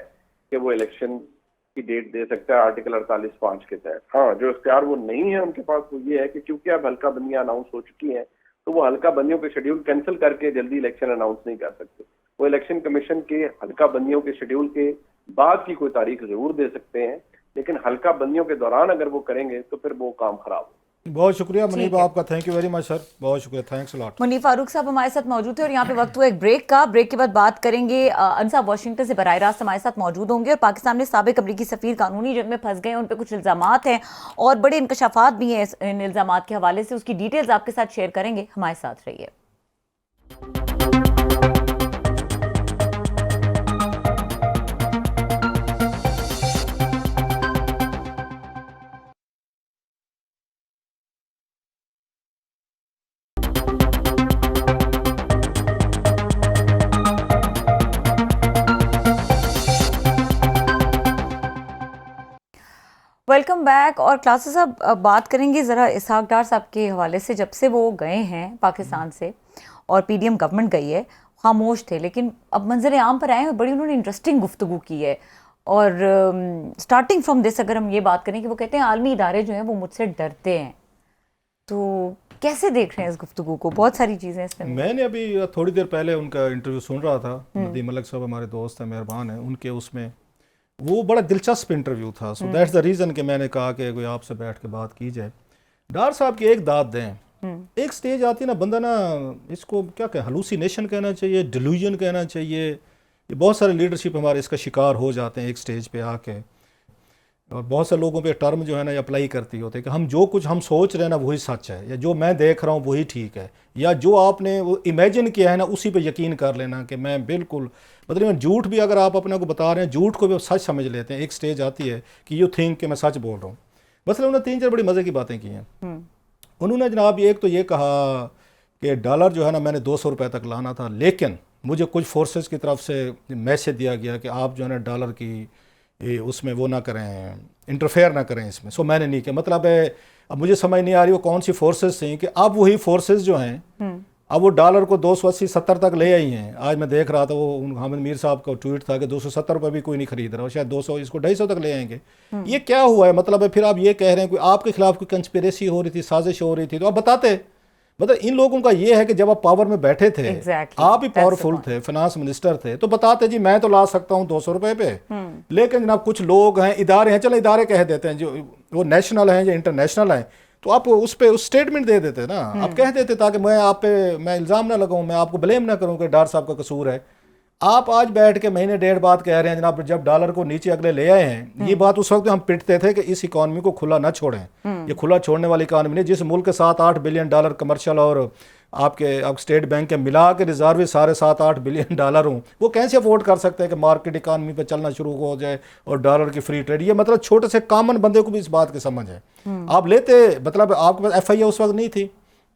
[SPEAKER 2] कि वो इलेक्शन की डेट दे सकता है आर्टिकल 48(5) के तहत। हाँ, जो इख्तियार वो नहीं है उनके पास वो ये है कि चूंकि अब हल्का बंदियां अनाउंस हो चुकी हैं तो वो हल्का बंदियों के शेड्यूल कैंसिल करके जल्दी इलेक्शन अनाउंस नहीं कर सकते। वो इलेक्शन कमीशन के हल्का बंदियों के शेड्यूल के बाद की कोई तारीख जरूर दे सकते हैं, लेकिन हल्का बंदियों के दौरान अगर वो करेंगे तो फिर वो काम खराब हो।
[SPEAKER 3] बहुत शुक्रिया मुनीब
[SPEAKER 1] ठीक है।
[SPEAKER 3] आपका, thank you very much sir, बहुत शुक्रिया, thanks a lot.
[SPEAKER 1] Munib Farooq साहब हमारे साथ मौजूद थे और यहाँ पे वक्त हुआ एक ब्रेक का। ब्रेक के बाद बात करेंगे अंसा वाशिंगटन से बराह रास्त हमारे साथ मौजूद होंगे और पाकिस्तान में साबिक अमरीकी सफीर कानूनी जंग में फंस गए हैं, उन पे कुछ इल्जामात हैं और बड़े इंकशाफात भी हैं इन इल्जामात के हवाले से। उसकी डिटेल्स आपके साथ शेयर करेंगे, हमारे साथ रहिए। Welcome back. और क्लासेस साहब बात करेंगे ज़रा इसहाक डार साहब के हवाले से। जब से वो गए हैं पाकिस्तान से और पीडीएम गवर्नमेंट गई है, खामोश थे, लेकिन अब मंजर आम पर आए हैं, बड़ी उन्होंने इंटरेस्टिंग गुफ्तगू की है। और स्टार्टिंग फ्रॉम दिस अगर हम ये बात करें कि वो कहते हैं आलमी इदारे जो हैं वो मुझसे डरते हैं, तो कैसे देख रहे हैं इस गुफ्तगू को? बहुत सारी चीज़ें इसमें।
[SPEAKER 3] मैंने अभी थोड़ी देर पहले उनका इंटरव्यू सुन रहा था, नदीम मलिक साहब हमारे दोस्त हैं, मेहरबान हैं, उनके उसमें वो बड़ा दिलचस्प इंटरव्यू था। सो दैट्स द रीज़न कि मैंने कहा कि कोई आपसे बैठ के बात की जाए। डार साहब की एक दाद दें, एक स्टेज आती है ना, बंदा ना इसको क्या कहें, हलूसिनेशन कहना चाहिए, डिल्यूजन कहना चाहिए, ये बहुत सारे लीडरशिप हमारे इसका शिकार हो जाते हैं एक स्टेज पे आके। और बहुत से लोगों पे टर्म जो है ना अप्लाई करती होते हैं कि हम जो कुछ हम सोच रहे हैं ना वही सच है, या जो मैं देख रहा हूँ वही ठीक है, या जो आपने वो इमेजिन किया है ना उसी पे यकीन कर लेना कि मैं बिल्कुल, मतलब झूठ भी अगर आप अपने को बता रहे हैं, झूठ को भी सच समझ लेते हैं। एक स्टेज आती है कि यू थिंक कि मैं सच बोल रहा हूँ। बस उन्होंने 3-4 बड़ी मज़े की बातें की हैं। उन्होंने जनाब एक तो ये कहा कि डॉलर जो है ना मैंने 200 रुपये तक लाना था, लेकिन मुझे कुछ फोर्सेस की तरफ से मैसेज दिया गया कि आप जो है ना डॉलर की उसमें वो ना करें, इंटरफेयर ना करें इसमें। सो मैंने नहीं किया। मतलब है अब मुझे समझ नहीं आ रही वो कौन सी फोर्सेस थी कि अब वही फोर्सेस जो हैं अब वो डॉलर को 280-70 तक ले आई हैं। आज मैं देख रहा था वो हामिद मीर साहब का ट्वीट था कि 270 रुपये भी कोई नहीं खरीद रहा, शायद 200 इसको 250 तक ले आएंगे। ये क्या हुआ है? मतलब है फिर आप ये कह रहे हैं कि आपके खिलाफ कोई कंस्पिरेसी हो रही थी, साजिश हो रही थी, तो आप बताते। मतलब इन लोगों का ये है कि जब आप पावर में बैठे थे, आप ही पावरफुल थे, फाइनेंस मिनिस्टर थे, तो बताते जी मैं तो ला सकता हूँ 200 रुपये पे। लेकिन जनाब कुछ लोग हैं, इदारे हैं, चलो इदारे कह देते हैं, जो वो नेशनल हैं या इंटरनेशनल हैं, तो आप उस पर उस स्टेटमेंट दे देते ना, आप कह देते ताकि मैं आप पे मैं इल्ज़ाम ना लगाऊं, मैं आपको ब्लेम ना करूं कि डार साहब का कसूर है। आप आज बैठ के महीने डेढ़ बाद कह रहे हैं जनाब जब डॉलर को नीचे अगले ले आए हैं। ये बात उस वक्त हम पिटते थे कि इस इकॉनमी को खुला ना छोड़ें, ये खुला छोड़ने वाली इकॉनमी नहीं। जिस मुल्क के 7-8 बिलियन डॉलर कमर्शियल और आपके स्टेट बैंक के मिला के रिजर्व 7.5-8 बिलियन डॉलर हूँ, वो कैसे अफोर्ड कर सकते हैं कि मार्केट इकानमी पे चलना शुरू हो जाए और डॉलर की फ्री ट्रेड। ये मतलब छोटे से कॉमन बंदे को भी इस बात की समझ है। आप लेते, मतलब आपके पास FIA उस वक्त नहीं थी,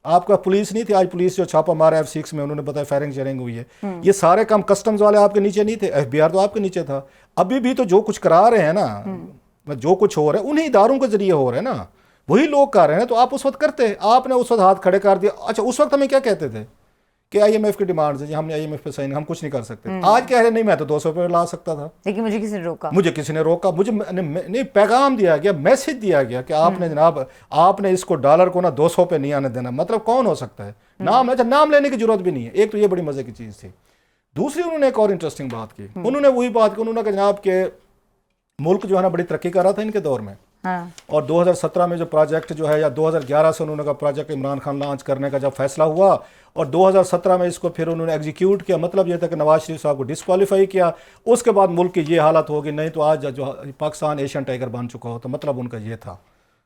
[SPEAKER 3] आपका पुलिस नहीं थी। आज पुलिस जो छापा मारा F6 में, उन्होंने बताया फायरिंग शेयरिंग हुई है। ये सारे काम कस्टम्स वाले आपके नीचे नहीं थे, FBI तो आपके नीचे था। अभी भी तो जो कुछ करा रहे हैं ना, जो कुछ हो रहा है उन्हीं इदारों के जरिए हो रहा है ना, वही लोग कर रहे हैं। तो आप उस वक्त करते, आपने उस वक्त हाथ खड़े कर दिया। अच्छा, उस वक्त हमें क्या कहते थे कि IMF की डिमांड्स है जी, हमने IMF पे साइन, हम कुछ नहीं कर सकते। आज कह रहे नहीं मैं तो 200 रुपये ला सकता था,
[SPEAKER 1] लेकिन मुझे किसी ने रोका,
[SPEAKER 3] मुझे नहीं पैगाम दिया गया, मैसेज दिया गया कि आपने जनाब आपने इसको डॉलर को ना 200 पे नहीं आने देना। मतलब कौन हो सकता है? नाम, अच्छा नाम लेने की जरूरत भी नहीं है। एक तो ये बड़ी मजे की चीज़ थी। दूसरी उन्होंने एक और इंटरेस्टिंग बात की, उन्होंने वही बात की, उन्होंने कहा जनाब के मुल्क जो है ना बड़ी तरक्की कर रहा था इनके दौर में।
[SPEAKER 1] हाँ।
[SPEAKER 3] और 2017 में जो प्रोजेक्ट जो है, या 2011 से उन्होंने कहा प्रोजेक्ट इमरान खान लॉन्च करने का जब फैसला हुआ और 2017 में इसको फिर उन्होंने एग्जीक्यूट किया, मतलब ये था कि नवाज शरीफ साहब को डिस्क्वालीफाई किया। उसके बाद मुल्क की ये हालत होगी, नहीं तो आज जो पाकिस्तान एशियन टाइगर बन चुका हो। तो मतलब उनका ये था।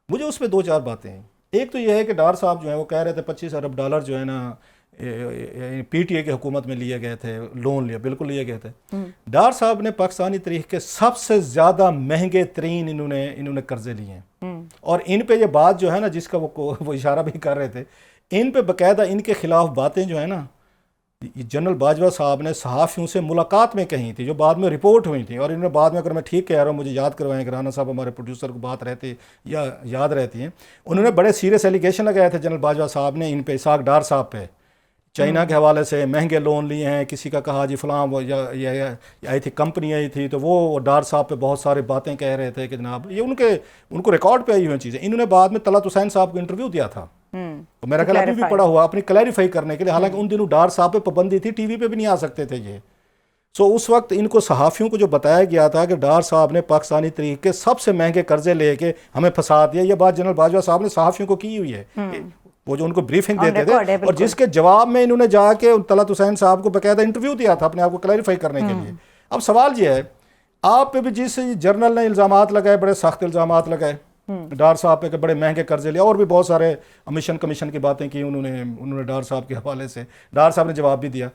[SPEAKER 3] मुझे उस पर 2-4 बातें हैं। एक तो ये है कि डार साहब जो है वो कह रहे थे 25 अरब डॉलर जो है ना PTA की हुकूमत में लिए गए थे, लोन लिया, बिल्कुल लिए गए थे। डार साहब ने पाकिस्तानी तारीख के सबसे ज़्यादा महंगे तरीन इन्होंने कर्जे लिए हैं। और इन पे ये बात जो है ना, जिसका वो इशारा भी कर रहे थे, इन पे बाकायदा इनके खिलाफ बातें जो है ना, जनरल बाजवा साहब ने सहाफ़ियों से मुलाकात में कही थी, जो बाद में रिपोर्ट हुई थी। और इन्होंने बाद में, अगर मैं ठीक कह रहा हूँ, मुझे याद करवाएं, राना साहब हमारे प्रोड्यूसर को बात रहती या याद रहती है, उन्होंने बड़े सीरियस एलिगेशन लगाए थे जनरल बाजवा साहब ने इन पे, इसहाक डार साहब पे, चाइना के हवाले से महंगे लोन लिए हैं, किसी का कहा जी फलां या आई थी कंपनी आई थी, तो वो डार साहब पे बहुत सारी बातें कह रहे थे कि जनाब ये उनको रिकॉर्ड पे आई हुई चीज़ें। इन्होंने बाद में तलत हुसैन साहब को इंटरव्यू दिया था, तो मेरा ख्याल अभी भी पड़ा हुआ, अपनी क्लैरिफाई करने के लिए। हालांकि उन दिनों डार साहब पे पाबंदी थी, टीवी पे भी नहीं आ सकते थे ये। सो उस वक्त इनको सहाफ़ियों को जो बताया गया था कि डार साहब ने पाकिस्तानी तरीके सबसे महंगे कर्जे लेके हमें फंसा दिया, ये बात जनरल बाजवा साहब ने सहाफ़ियों को की हुई है, वो जो उनको ब्रीफिंग देते थे, और जिसके जवाब में इन्होंने जाके तलत हुसैन साहब को बकायदा इंटरव्यू दिया था अपने आप को क्लैरिफाई करने के लिए। अब सवाल ये है, आप पे भी जिस जर्नल ने इल्ज़ामात लगाए, बड़े सख्त इल्ज़ामात लगाए डार साहब पे, बड़े महंगे कर्जे लिए, और भी बहुत सारे मिशन कमीशन की बातें की उन्होंने डार साहब के हवाले से। डार साहब ने जवाब भी दिया।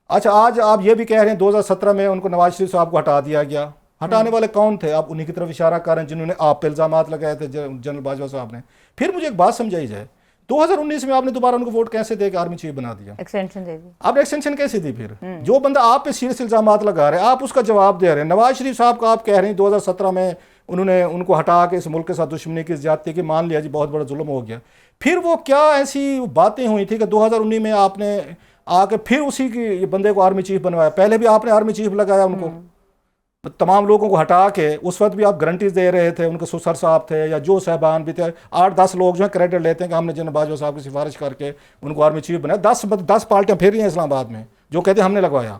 [SPEAKER 3] अच्छा, आज आप ये भी कह रहे हैं 2017 में उनको नवाज शरीफ साहब को हटा दिया गया। हटाने वाले कौन थे? आप उन्हीं की तरफ इशारा कर रहे हैं जिन्होंने आप पे इल्ज़ामात लगाए थे, जनरल बाजवा साहब ने। फिर मुझे एक बात समझाई जाए, 2019 में आपने दोबारा उनको वोट कैसे दे के आर्मी चीफ बना दिया?
[SPEAKER 1] एक्सटेंशन दे दी।
[SPEAKER 3] आपने एक्सटेंशन कैसे दी? फिर जो बंदा आप पे सीरियस इल्जामात लगा रहे हैं, आप उसका जवाब दे रहे हैं। नवाज शरीफ साहब का आप कह रहे हैं 2017 में उन्होंने उनको हटा के इस मुल्क के साथ दुश्मनी की ज्यादती की, मान लिया जी बहुत बड़ा जुल्म हो गया। फिर वो क्या ऐसी बातें हुई थी कि 2019 में आपने आके फिर उसी की बंदे को आर्मी चीफ बनवाया? पहले भी आपने आर्मी चीफ लगाया उनको, तमाम लोगों को हटा के। उस वक्त भी आप गारंटीज दे रहे थे, उनके सुसर साहब थे या जो साहबान भी थे, 8-10 लोग जो है क्रेडिट लेते हैं कि हमने जनरल बाजवा साहब की सिफारिश करके उनको आर्मी चीफ बनाया। 10 पार्टियां फिर रही हैं इस्लामाबाद में जो कहते हैं हमने लगवाया,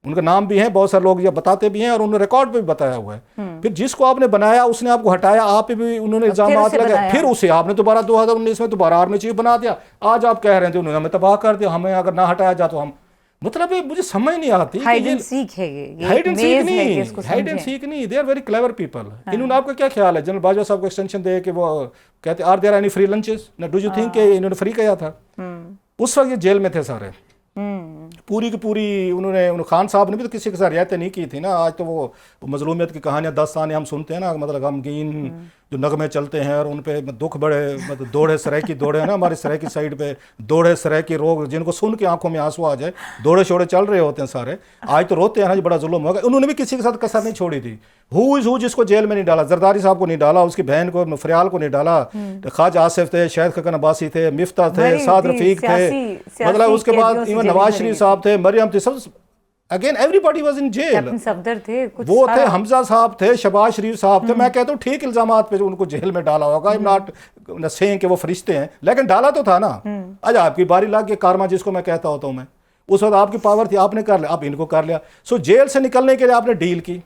[SPEAKER 3] उनका नाम भी है, बहुत सारे लोग ये बताते भी हैं और उन्होंने रिकॉर्ड पे भी बताया हुआ है। फिर जिसको आपने बनाया उसने आपको हटाया, आप पे भी उन्होंने इल्जामात लगाए, फिर उसे आपने दोबारा 2019 में दोबारा आर्मी चीफ बना दिया। आज आप कह रहे थे उन्होंने हमें तबाह कर दिया, हमें अगर ना हटाया जा तो हम, मतलब मुझे समझ नहीं आती।
[SPEAKER 1] हाइड एंड सीक है ये,
[SPEAKER 3] हाइड एंड सीक नहीं, they are very clever people. इन्होंने आपका क्या ख्याल है जनरल बाजवा साहब को एक्सटेंशन दे के वो कहते are there any free lunches ना, डू यू थिंक कि इन्होंने फ्री किया था? उस वक्त ये जेल में थे सारे, पूरी की पूरी। उन्होंने खान साहब ने भी तो किसी के साथ रियायतें नहीं की थी ना। आज तो वो मजलूमियत की कहानियां, दास्तानें हम सुनते हैं ना, मतलब गमगीन जो नगमे चलते हैं और उन पे दुख बड़े, मतलब दौड़े सरायकी दौड़े हैं ना हमारी सरायकी साइड पे, दौड़े सरायकी रोग जिनको सुन के आंखों में आंसू आ जाए, दौड़े शोड़े चल रहे होते हैं सारे। आज तो रोते हैं ना जी बड़ा जुल्म होगा। उन्होंने भी किसी के साथ कसर नहीं छोड़ी थी। हु इज हु जिसको जेल में नहीं डाला, जरदारी साहब को नहीं डाला, उसकी बहन को फरियाल को नहीं डाला, ख्वाजा आसिफ थे, शहद खकन अब्बासी थे, मिफ्ता थे, साद रफीक थे, मतलब उसके बाद इवन नवाज शरीफ साहब थे, मरियम थी, सब again everybody was in jail.
[SPEAKER 1] Safdar थे, कुछ
[SPEAKER 3] वो थे, हमजा साहब थे, शहबाज शरीफ साहब थे। मैं कहता हूँ ठीक इल्जामात पे जो उनको जेल में डाला होगा, आई एम नॉट सेइंग कि वो फरिश्ते हैं, लेकिन डाला तो था ना। आज आपकी बारी लग गई, कारमा जिसको मैं कहता होता हूँ मैं, उस वक्त आपकी पावर थी, आपने कर लिया, आप इनको कर लिया। सो जेल से निकलने के लिए आपने डील की,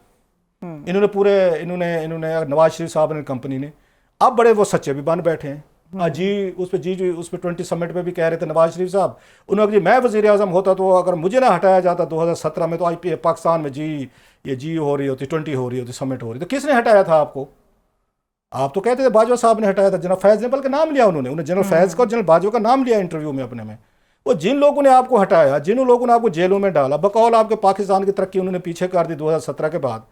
[SPEAKER 3] इन्होंने नवाज शरीफ साहब ने, कंपनी ने। अब बड़े वो सच्चे भी बन बैठे हैं। उस पर 20 समिट पे भी कह रहे थे नवाज शरीफ साहब, उन्होंने जी मैं वज़ीर आज़म होता तो अगर मुझे ना हटाया जाता 2017 में तो आज पाकिस्तान में ये हो रही होती, 20 हो रही होती, समिट हो रही। तो किसने हटाया था आपको? आप तो कहते थे बाजवा साहब ने हटाया था, जनरल फैज़ ने, बल्कि नाम लिया उन्होंने जनरल फैज़ का और जनरल बाजवा का नाम लिया इंटरव्यू में अपने में। वो जिन लोगों ने आपको हटाया, जिन लोगों ने आपको जेलों में डाला, बकौल आपके पाकिस्तान की तरक्की उन्होंने पीछे कर दी 2017 के बाद,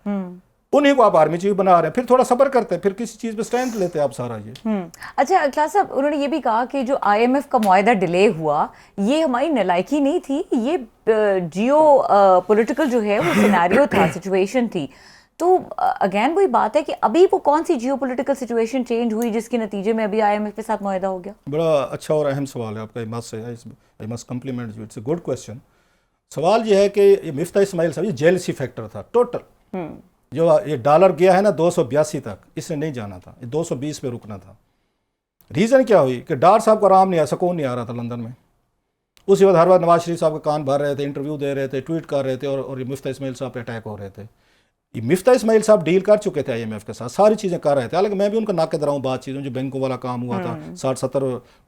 [SPEAKER 3] उन्हीं को आप आर्मी चीफ बना रहे हैं। फिर थोड़ा सब्र करते हैं, फिर किसी चीज पे स्टैंड लेते हैं आप सारा ये।
[SPEAKER 1] अच्छा क्लास साहब, उन्होंने ये भी कहा कि जो IMF का मुआहदा डिले हुआ, ये हमारी नालायकी नहीं थी, ये जियो पॉलिटिकल जो है वो सिनेरियो था, सिचुएशन थी। तो अगेन वही बात है कि अभी वो कौन सी जियो पॉलिटिकल सिचुएशन चेंज हुई जिसके नतीजे में अभी IMF के साथ मुआहदा हो गया?
[SPEAKER 3] बड़ा अच्छा और अहम सवाल है आपका, I must complement you, it's a good question. सवाल ये है कि मिफ्ता इस्माइल साहब, ये जेलसी फैक्टर था टोटल। जो ये डॉलर गया है ना 282 तक, इसने नहीं जाना था, ये 220 पे रुकना था। रीज़न क्या हुई कि डार साहब को आराम नहीं आया, सुकून नहीं आ रहा था लंदन में। उसी वक्त हर बार नवाज शरीफ साहब का कान भर रहे थे, इंटरव्यू दे रहे थे, ट्वीट कर रहे थे, और ये मिफ्ता इस्माइल साहब पे अटैक हो रहे थे। ये मिफ्ता इस्माइल साहब डील कर चुके थे IMF के साथ, सारी चीज़ें कर रहे थे। हालांकि मैं भी उनका नाक दराऊँ बात चीज़ों, जो बैंकों वाला काम हुआ था, 60-70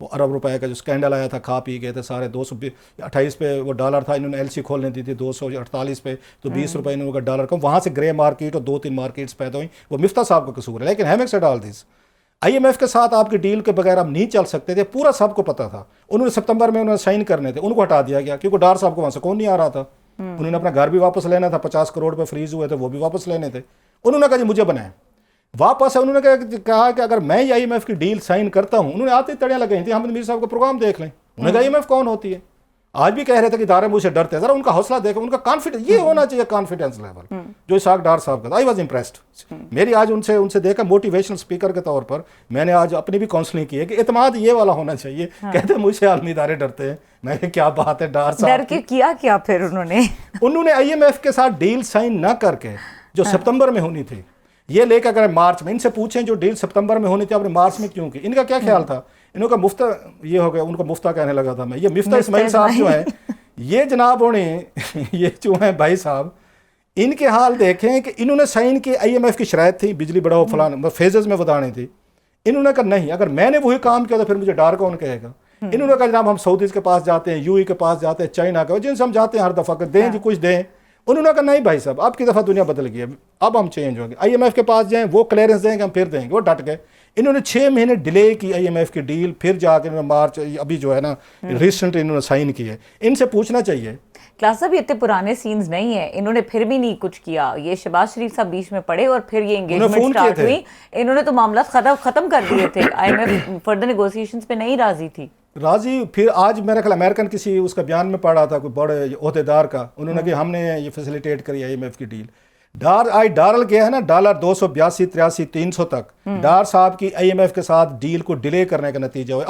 [SPEAKER 3] अरब रुपए का जो स्कैंडल आया था, खा पी गए थे सारे। 228 पे वो डॉलर था, इन्होंने LC खोलने दी थी 248 पे, तो 20 रुपये इन्होंने डॉलर कम, वहाँ से ग्रे मार्केट और 2-3 मार्केट्स पैदा हुई, वो मिफ्ता साहब का कसूर है। लेकिन Hamming said all this, IMF के साथ आपकी डील के बगैर आप नहीं चल सकते थे, पूरा सबको पता था। उन्होंने सितंबर में उन्होंने साइन करने थे, उनको हटा दिया गया क्योंकि डार साहब को वहाँ से कौन नहीं आ रहा था। उन्होंने अपना घर भी वापस लेना था, 50 करोड़ पे फ्रीज हुए थे, वो भी वापस लेने थे। उन्होंने कहा जी मुझे बनाए वापस है। उन्होंने कहा कि अगर मैं IMF की डील साइन करता हूँ, उन्होंने आते ही तड़ियाँ लगाई थी, अहमद मीर साहब का प्रोग्राम देख लें। उन्होंने कहा IMF कौन होती है, आज भी कह रहे थे कि इदारे मुझसे डरते हैं, जरा उनका हौसला देखो, उनका कॉन्फिडेंस, ये होना चाहिए कॉन्फिडेंस लेवल जो इसाक डार साहब का। I was impressed. मेरी आज उनसे देखा मोटिवेशनल स्पीकर के तौर पर, मैंने आज अपनी भी काउंसलिंग की है कि इत्मीनान ये वाला होना चाहिए। कहते हैं मुझसे आलमी इदारे डरते हैं। मैं क्या बात है डार साहब,
[SPEAKER 1] डर के किया क्या फिर उन्होंने
[SPEAKER 3] IMF के साथ डील साइन ना करके जो सितंबर में होनी थी, ये लेकर अगर मार्च में, इनसे पूछें जो डील सितंबर में होनी थी आपने मार्च में क्यों की? इनका क्या ख्याल था? इनका मुफ्ता ये हो गया, उनको मुफ्ता कहने लगा था मैं, ये मिफ्ता इस्माइल साहब जो है, ये जनाब उन्हें ये जो है भाई साहब, इनके हाल देखें कि इन्होंने साइन की, IMF की शराइत थी बिजली बढ़ाओ फलान फेजेस में बतानी थी। इन्होंने कहा नहीं, अगर मैंने वही काम किया तो फिर मुझे डार कौन कहेगा। इन्होंने कहा जनाब हम सऊदीज के पास जाते हैं, UAE के पास जाते हैं, चाइना के, जिनसे हम जाते हैं हर दफ़ा दें जी कुछ दें। उन्होंने कहा नहीं भाई साहब, अब की दफ़ा दुनिया बदल गई है, अब हम चेंज होंगे, IMF के पास जाएं, वो क्लियरेंस देंगे, हम फिर देंगे। वो डट गए। इन्होंने 6 महीने डिले की IMF की डील, फिर जाकर इन्होंने मार्च अभी जो है ना रिसेंट इन्होंने साइन की है। इनसे पूछना चाहिए।
[SPEAKER 1] क्लास साहब, ये इतने पुराने सीन्स नहीं है, इन्होंने फिर भी नहीं कुछ किया। ये शहबाज शरीफ साहब बीच में पड़े और फिर ये एंगेजमेंट स्टार्ट हुई, इन्होंने तो मामला खत्म कर दिए थे। IMF फर्दर नेगोशिएशंस पे नहीं राजी थी।
[SPEAKER 3] फिर आज मेरा ख्याल अमेरिकन किसी उसका बयान में पढ़ा था कोई बड़े ओहदेदार का, उन्होंने कि हमने ये फैसिलिटेट करी IMF की डील। डालर गया है ना, डॉलर 282, 83, 300 तक डार साहब की IMF के साथ डील को डिले करने का नतीजा हुआ।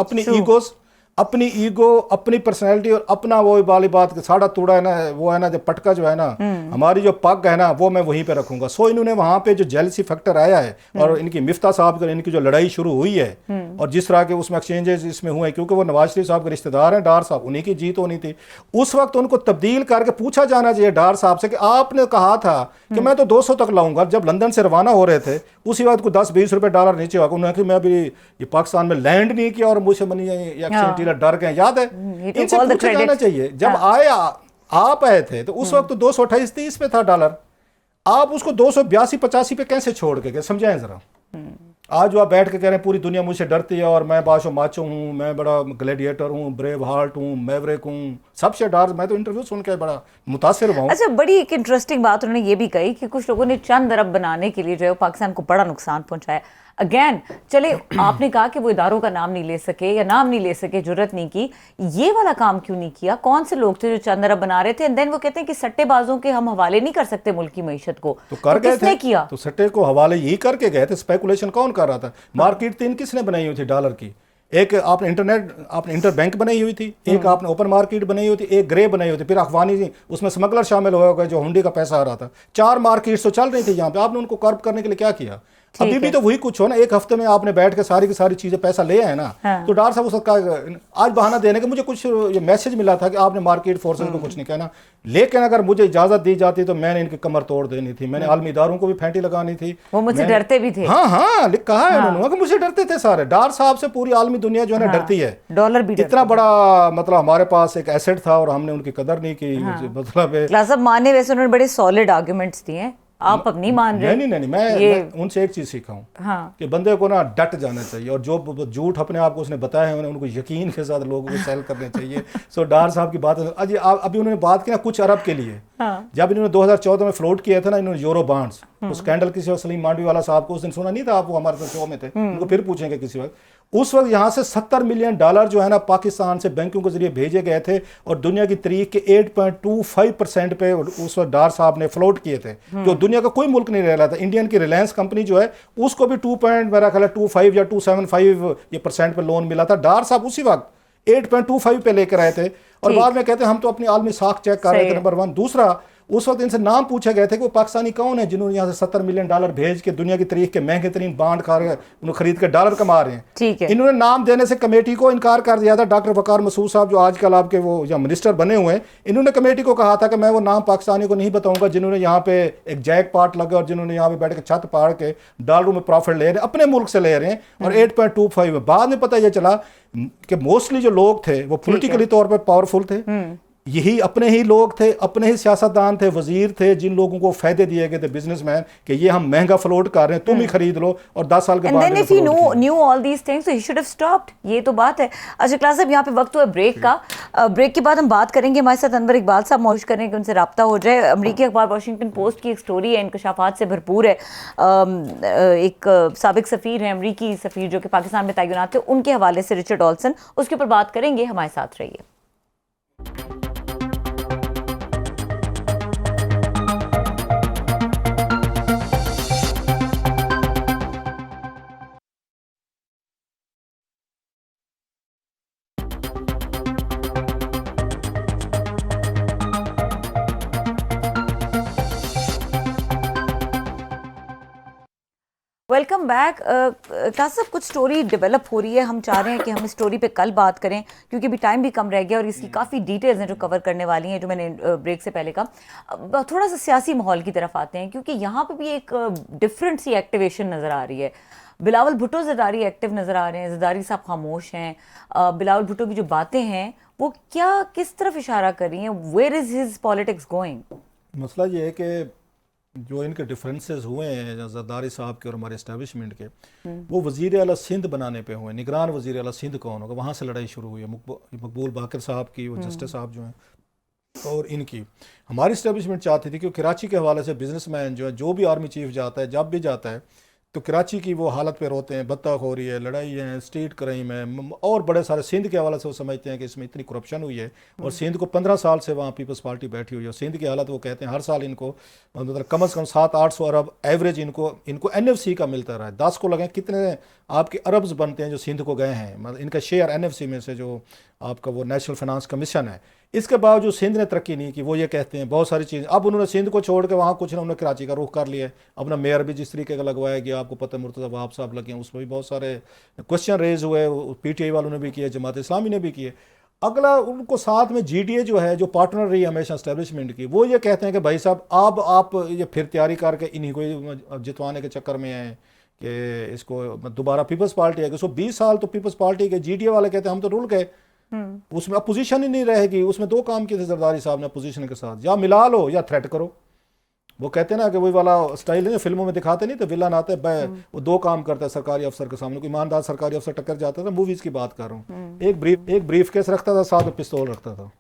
[SPEAKER 3] अपनी ईगो, अपनी पर्सनैलिटी और अपना वो वाली बात, साड़ा तोड़ा है ना, वो है ना जो पटका जो है ना, हमारी जो पग है ना, वो मैं वहीं पे रखूंगा। सो इन्होंने वहां पे जो जेलसी फैक्टर आया है और इनकी मिफ्ता साहब की इनकी जो लड़ाई शुरू हुई है और जिस तरह के उसमें एक्सचेंजेस इसमें हुए, क्योंकि वो नवाज शरीफ साहब के रिश्तेदार हैं, डार साहब, उन्हीं की जीत होनी थी। उस वक्त उनको तब्दील करके पूछा जाना चाहिए डार साहब से कि आपने कहा था कि मैं तो 200 तक लाऊंगा। जब लंदन से रवाना हो रहे थे उसी वक्त को 10-20 रुपए डॉलर नीचे होगा, उन्होंने कहा मैं अभी ये पाकिस्तान में लैंड नहीं किया और मुझसे मनी एक्सचेंज डीलर डर गए। याद है, इनसे पूछा जाना चाहिए। जब आप आए थे तो उस वक्त तो 228-30 पे था डॉलर, आप उसको 282-85 पे कैसे छोड़ के गए? समझाएं जरा। आज जो आप बैठ के कह रहे हैं पूरी दुनिया मुझसे डरती है और मैं बाशो माचो हूँ, मैं बड़ा ग्लैडिएटर हूँ, ब्रेव हार्ट हूँ, मैवरिक हूँ, सबसे डर। मैं तो इंटरव्यू सुन के बड़ा मुतासिर हुआ हूँ।
[SPEAKER 1] अच्छा, बड़ी एक इंटरेस्टिंग बात उन्होंने ये भी कही कि कुछ लोगों ने चंद अरब बनाने के लिए जो है पाकिस्तान को बड़ा नुकसान पहुंचाया। अगेन चले, आपने कहा कि वो इदारों का नाम नहीं ले सके या नाम नहीं ले सके, जुर्रत नहीं की, ये वाला काम क्यों नहीं किया? कौन से लोग थे जो चंद अरब बना रहे थे? एंड देन वो कहते हैं कि सट्टेबाजों के हम हवाले नहीं कर सकते मुल्क की मईशत को,
[SPEAKER 3] तो कर गए
[SPEAKER 1] किसने किया?
[SPEAKER 3] तो सट्टे को हवाले यही करके गए थे। स्पेकुलेशन कौन कर रहा था? मार्केट 3 किसने बनाई हुई थी डॉलर की? एक आपने इंटर बैंक बनाई हुई थी, एक आपने ओपन मार्केट बनाई हुई थी, एक ग्रे बनाई हुई थी, फिर अफगानी उसमें स्मगलर शामिल हो गए जो हुंडी का पैसा आ रहा था। 4 मार्केट्स तो चल रही थी यहाँ पे। आपने उनको कर्ब करने के लिए क्या किया? अभी भी तो वही कुछ हो ना, एक हफ्ते में आपने बैठ के सारी की सारी चीजें पैसा ले आए ना। हाँ। तो डार साहब उसका आज बहाना देने के मुझे कुछ ये मैसेज मिला था कि आपने मार्केट फोर्सेस को कुछ नहीं कहना, लेकिन अगर मुझे इजाजत दी जाती तो मैंने इनकी कमर तोड़ देनी थी, मैंने आलमी इदारों को भी फेंटी लगानी थी।
[SPEAKER 1] वो मुझसे डरते भी थे।
[SPEAKER 3] हाँ कहा है उन्होंने, मुझे डरते थे सारे। डार साहब से पूरी आलमी दुनिया जो है ना डरती है।
[SPEAKER 1] डॉलर भी
[SPEAKER 3] इतना बड़ा मतलब हमारे पास एक एसेट था और हमने उनकी कदर नहीं की।
[SPEAKER 1] मतलब माने वैसे उन्होंने बड़े सॉलिड आर्गुमेंट्स दिए हैं, आप अब नहीं मान रहे?
[SPEAKER 3] नहीं, मैं उनसे एक चीज सीखा हूँ। हाँ। कि बंदे को ना डट जाना चाहिए और जो झूठ अपने आप को उसने बताया है उनको यकीन के साथ लोगों को सेल करने चाहिए। सो डार साहब की बात अजी अभी उन्होंने बात की ना कुछ अरब के लिए। हाँ। जब इन्होंने 2014 में फ्लोट किया था ना इन्होंने यूरो बॉन्ड्स, उस स्कैंडल किसी वक्त सलीम मांडवी वाला साहब को उस दिन सुना नहीं था आप? वो हमारे शो में थे, उनको फिर पूछेंगे किसी वक्त। उस वक्त यहाँ से $70 मिलियन जो है ना पाकिस्तान से बैंकों के जरिए भेजे गए थे और दुनिया की तारीख के 8.25% पे उस वक्त डार साहब ने फ्लोट किए थे, जो दुनिया का कोई मुल्क नहीं रह रहा था। इंडियन की रिलायंस कंपनी जो है उसको भी 2.25 या 275% पे लोन मिला था। डार साहब उसी वक्त 8.25 पे लेकर आए थे और बाद में कहते हैं हम तो अपनी आलमी साख चेक कर रहे थे। नंबर 1। दूसरा, उस वक्त इनसे नाम पूछे गए थे कि वो पाकिस्तानी कौन है जिन्होंने यहाँ से $70 मिलियन भेज के दुनिया की तारीख के महंगे तरीन बांड खरीद के डॉलर कमा रहे हैं। ठीक है। इन्होंने नाम देने से कमेटी को इनकार कर दिया था। डॉक्टर वकार मसूद साहब जो आजकल आपके वो या मिनिस्टर बने हुए हैं, इन्होंने कमेटी को कहा था कि मैं वो नाम पाकिस्तानी को नहीं बताऊंगा जिन्होंने यहाँ पे एक जैक पार्ट लगा और जिन्होंने यहाँ पे बैठ के छत पाड़ के डॉलरों में प्रॉफिट ले रहे हैं, अपने मुल्क से ले रहे हैं और 8.25 में। बाद में पता यह चला कि मोस्टली जो लोग थे वो पोलिटिकली तौर पर पावरफुल थे, यही अपने ही लोग थे, अपने ही सियासतदान थे, वजीर थे, जिन लोगों को फायदे दिए गए थे बिजनेसमैन कि ये हम महंगा फ्लोट कर रहे हैं, तुम ही खरीद लो और 10 साल के बाद
[SPEAKER 1] if he knew all these things so he should have stopped। ये तो बात है। अच्छा क्लास साहब, यहाँ पे वक्त हुआ ब्रेक का। ब्रेक के बाद हम बात करेंगे, हमारे साथ अनवर इकबाल साहब मौजूद करेंगे, उनसे रब्ता हो जाए। अमरीकी अखबार वॉशिंगटन पोस्ट की एक स्टोरी है, इंकशाफात से भरपूर है। एक साबिक सफ़ीर है, अमरीकी सफ़ीर जो कि पाकिस्तान में तैनात थे, उनके हवाले से रिचर्ड ऑल्सन, उसके ऊपर बात करेंगे। हमारे साथ रहिए। Welcome back. क्लास साहब, कुछ स्टोरी डेवलप हो रही है, हम चाह रहे हैं कि हम इस स्टोरी पे कल बात करें क्योंकि अभी टाइम भी कम रह गया और इसकी काफ़ी डिटेल्स हैं जो कवर करने वाली हैं, जो मैंने ब्रेक से पहले कहा। अब थोड़ा सा सियासी माहौल की तरफ आते हैं क्योंकि यहाँ पे भी एक डिफरेंट सी एक्टिवेशन नज़र आ रही है। बिलावल भुट्टो जरदारी एक्टिव नज़र आ रहे हैं, जरदारी साहब खामोश हैं। बिलावल भुट्टो की जो बातें हैं वो क्या किस तरफ इशारा कर रही हैं? Where is his politics going?
[SPEAKER 3] मसला ये है कि जो इनके डिफरेंसेस हुए हैं जरदारी साहब के और हमारे इस्टेब्लिशमेंट के, वो वज़ीर आला सिंध बनाने पे हुए। निगरान वज़ीर आला सिंध कौन होगा, वहाँ से लड़ाई शुरू हुई है। मकबूल बाकर साहब की, वो जस्टिस साहब जो हैं, और इनकी हमारी इस्टेब्लिशमेंट चाहती थी कि कराची के हवाले से बिजनेसमैन जो है, जो भी आर्मी चीफ जाता है, जब भी जाता है, तो कराची की वो हालत पे रोते हैं। बत्ताखोरी है, लड़ाई है, स्ट्रीट क्राइम है, और बड़े सारे सिंध के हवाले से वो समझते हैं कि इसमें इतनी करप्शन हुई है। और सिंध को 15 साल से वहाँ पीपल्स पार्टी बैठी हुई है। और सिंध की हालत वो कहते हैं हर साल इनको मतलब कम से कम 700-800 अरब एवरेज इनको NFC का मिलता रहा है। 10 को लगे कितने आपके अरब्स बनते हैं जो सिंध को गए हैं, मतलब इनका शेयर NFC में से जो आपका वो नेशनल फाइनेंस कमीशन है। इसके बावजूद सिंध ने तरक्की नहीं की। वो ये कहते हैं बहुत सारी चीज़, अब उन्होंने सिंध को छोड़ के वहाँ कुछ ना, उन्होंने कराची का रुख कर लिया। अपना मेयर भी जिस तरीके का लगवाया गया, आपको पता है, मुर्तज़ा वहाब साहब लगे, उसमें भी बहुत सारे क्वेश्चन रेज हुए। PTI वालों ने भी किए, जमात इस्लामी ने भी किए। अगला उनको साथ में GDA जो है, जो पार्टनर रही हमेशा एस्टेब्लिशमेंट की, वो ये कहते हैं कि भाई साहब अब आप ये फिर तैयारी करके इन्हीं को जितवाने के चक्कर में हैं कि इसको दोबारा पीपल्स पार्टी है। 20 साल तो पीपल्स पार्टी के GDA वाले कहते हैं हम तो रुल गए, उसमें अपोजिशन ही नहीं रहेगी। उसमें 2 काम किए थे जरदारी साहब ने अपोजिशन के साथ, या मिला लो या थ्रेट करो। वो कहते हैं ना कि वही वाला स्टाइल है, फिल्मों में दिखाते नहीं तो विलन आते हैं, वो 2 काम करता है सरकारी अफसर के सामने। कोई ईमानदार सरकारी अफसर टक्कर जाता था, मूवीज की बात कर रहा हूँ, एक ब्रीफ केस रखता था, साथ में पिस्तौल रखता था।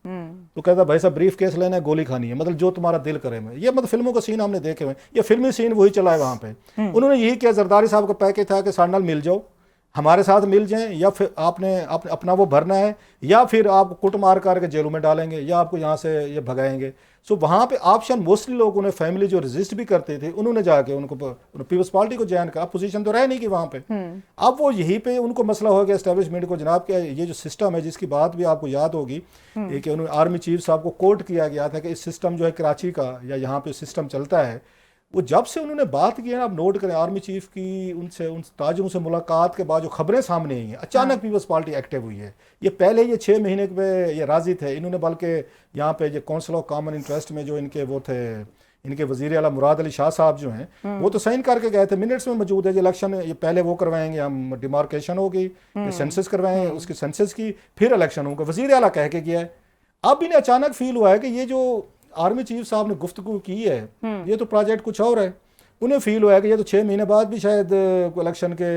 [SPEAKER 3] तो कहता भाई साहब ब्रीफ केस लेना है, गोली खानी है, मतलब जो तुम्हारा दिल करे। में ये मतलब फिल्मों का सीन हमने देखे हुए, ये फिल्मी सीन वही चला है वहाँ पे। उन्होंने यही किया, जरदारी साहब का पैकेज था कि साढ़े नाल मिल जाओ, हमारे साथ मिल जाएं, या फिर आपने अपना वो भरना है, या फिर आप कुट मार करके जेलों में डालेंगे, या आपको यहाँ से ये भगाएंगे। सो वहाँ पे ऑप्शन मोस्टली लोग, उन्हें फैमिली जो रेजिस्ट भी करते थे, उन्होंने जाके उनको पीपल्स पार्टी को ज्वाइन करा। अपोजिशन तो रह नहीं की वहाँ पे। अब वो यहीं पे उनको मसला हो गया एस्टेब्लिशमेंट को, जनाब के ये जो सिस्टम है, जिसकी बात भी आपको याद होगी कि उन्होंने आर्मी चीफ साहब को कोर्ट किया गया था कि इस सिस्टम जो है कराची का या यहाँ पे सिस्टम चलता है, वो जब से उन्होंने बात की है, आप नोट करें आर्मी चीफ की उन ताजरों से मुलाकात के बाद जो खबरें सामने आई हैं, अचानक पीपल्स पार्टी एक्टिव हुई है। ये पहले ये 6 महीने पे ये राजी थे। इन्होंने बल्कि यहाँ पे ये काउंसिल ऑफ कॉमन इंटरेस्ट में जो इनके वो थे, इनके वजीर आला मुराद अली शाह साहब जो हैं, वो तो साइन करके गए थे, मिनट्स में मौजूद है। ये इलेक्शन ये पहले वो करवाएंगे, हम डिमार्केशन होगी, सेंसस करवाएंगे, उसकी सेंसस की फिर इलेक्शन होगा, वजीर आला कह के गया है। अब इन्हें अचानक फील हुआ है कि ये जो आर्मी चीफ साहब ने गुफ्तगू की है, ये तो प्रोजेक्ट कुछ और है। उन्हें फील हुआ है कि ये तो 6 महीने बाद भी शायद इलेक्शन के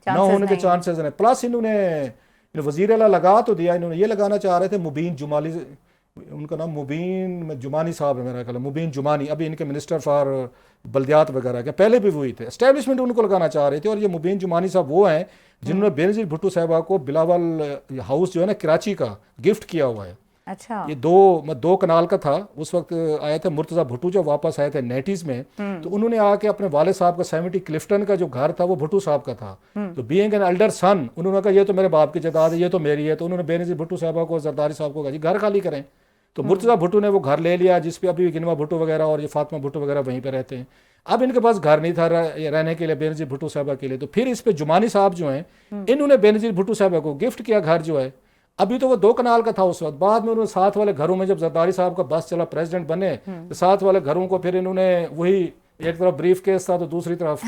[SPEAKER 3] ना होने के चांसेस हैं। प्लस इन्होंने वजीर आला लगा तो दिया, इन्होंने ये लगाना चाह रहे थे मुबीन जुमानी, उनका नाम मुबीन जुमानी साहब है मेरा ख्याल, मुबीन जुमानी, अभी इनके मिनिस्टर फॉर बल्दियात वगैरह के, पहले भी वही थे। एस्टेब्लिशमेंट उनको लगाना चाह रहे थे। और ये मुबीन जुमानी साहब वो हैं जिन्होंने बेनज़ीर भुट्टो साहबा को बिलावल हाउस जो है ना कराची का गिफ्ट किया हुआ है।
[SPEAKER 1] अच्छा,
[SPEAKER 3] ये 2 कनाल का था। उस वक्त आए थे मुर्तज़ा भुट्टो, जो वापस आए थे 90s में, तो उन्होंने आके अपने वाले साहब का 70 क्लिफ्टन का जो घर था वो भुट्टो साहब का था। तो बीइंग एन एल्डर सन, उन्होंने कहा ये तो मेरे बाप की जायदाद है, ये तो मेरी है। तो उन्होंने बेनज़ीर भुट्टो साहबा को, जरदारी साहब को कहा जी घर खाली करें। तो मुर्तज़ा भुट्टो ने वो घर ले लिया, जिसपे अभी गिनवा भुट्टो वगैरह और ये फातिमा भुट्टो वगैरह वहीं पर रहते हैं। अब इनके पास घर नहीं था रहने के लिए बेनज़ीर भुट्टो साहबा के लिए। तो फिर इस पे जुमानी साहब जो हैं, इन्होंने बेनज़ीर भुट्टो साहबा को गिफ्ट किया घर जो है। अभी तो वो 2 कनाल का था उस वक्त। बाद में उन्होंने साथ वाले घरों में, जब जरदारी साहब का बस चला, प्रेसिडेंट बने, तो साथ वाले घरों को फिर इन्होंने वही, एक तरफ ब्रीफ केस था तो दूसरी तरफ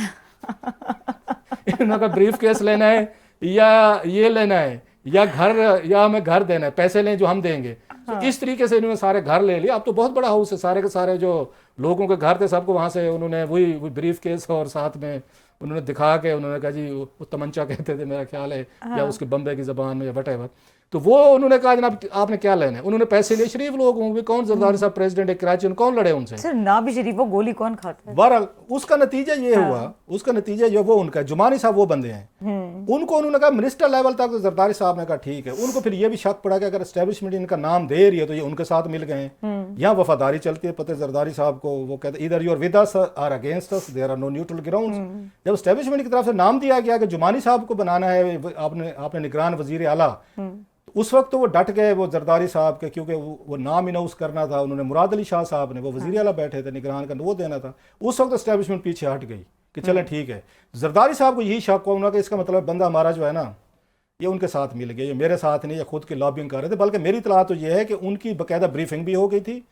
[SPEAKER 3] इन्होंने ब्रीफ केस लेना है या ये लेना है, या घर, या हमें घर देना है, पैसे लें जो हम देंगे। तो इस तरीके से इन्होंने सारे घर ले लिए। अब तो बहुत बड़ा हाउस है, सारे के सारे जो लोगों के घर थे सबको वहाँ से उन्होंने वही ब्रीफ केस और साथ में उन्होंने दिखा के, उन्होंने कहा जी वो तमंचा कहते थे मेरा ख्याल है, या उसके बम्बे की ज़बान में, या वटेवर। तो वो उन्होंने कहा जनाब आपने क्या लेना है। उन्होंने पैसे लिए। शरीफ लोग होंगे, कौन जरदारी साहब प्रेसिडेंट है कराची, कौन लड़े उनसे?
[SPEAKER 1] सर ना भी शरीफ, वो गोली कौन खाता है?
[SPEAKER 3] बहरहाल उसका नतीजा ये हुआ, उसका नतीजा जो वो उनका जुमानी साहब वो बंदे हैं, उनको उन्होंने कहा मिनिस्टर लेवल तक, तो जरदारी साहब ने कहा ठीक है। उनको फिर ये भी शक पड़ा कि अगर एस्टेब्लिशमेंट इनका नाम दे रही है तो ये उनके साथ मिल गए हैं। यहाँ वफादारी चलती है, पता है जरदारी साहब को, वो कहते इधर यू आर विद अस और against us, there are no neutral grounds. जब एस्टेब्लिशमेंट की तरफ से नाम दिया गया कि जुमानी साहब को बनाना है, आपने निगरान वजीर आला, उस वक्त तो वो डट गए वो जरदारी साहब के, क्योंकि वो नाम इनाउंस करना था। उन्होंने मुराद अली शाह साहब ने, वो वजीर आला बैठे थे, निगरान का वो देना था। उस वक्त एस्टेब्लिशमेंट पीछे हट गई कि चलें ठीक है। जरदारी साहब को यही शक हुआ कि इसका मतलब बंदा हमारा जो है ना ये उनके साथ मिल गया, ये मेरे साथ नहीं, ये खुद की लॉबिंग कर रहे थे। बल्कि मेरी इतला तो ये है कि उनकी बाकायदा ब्रीफिंग भी हो गई थी,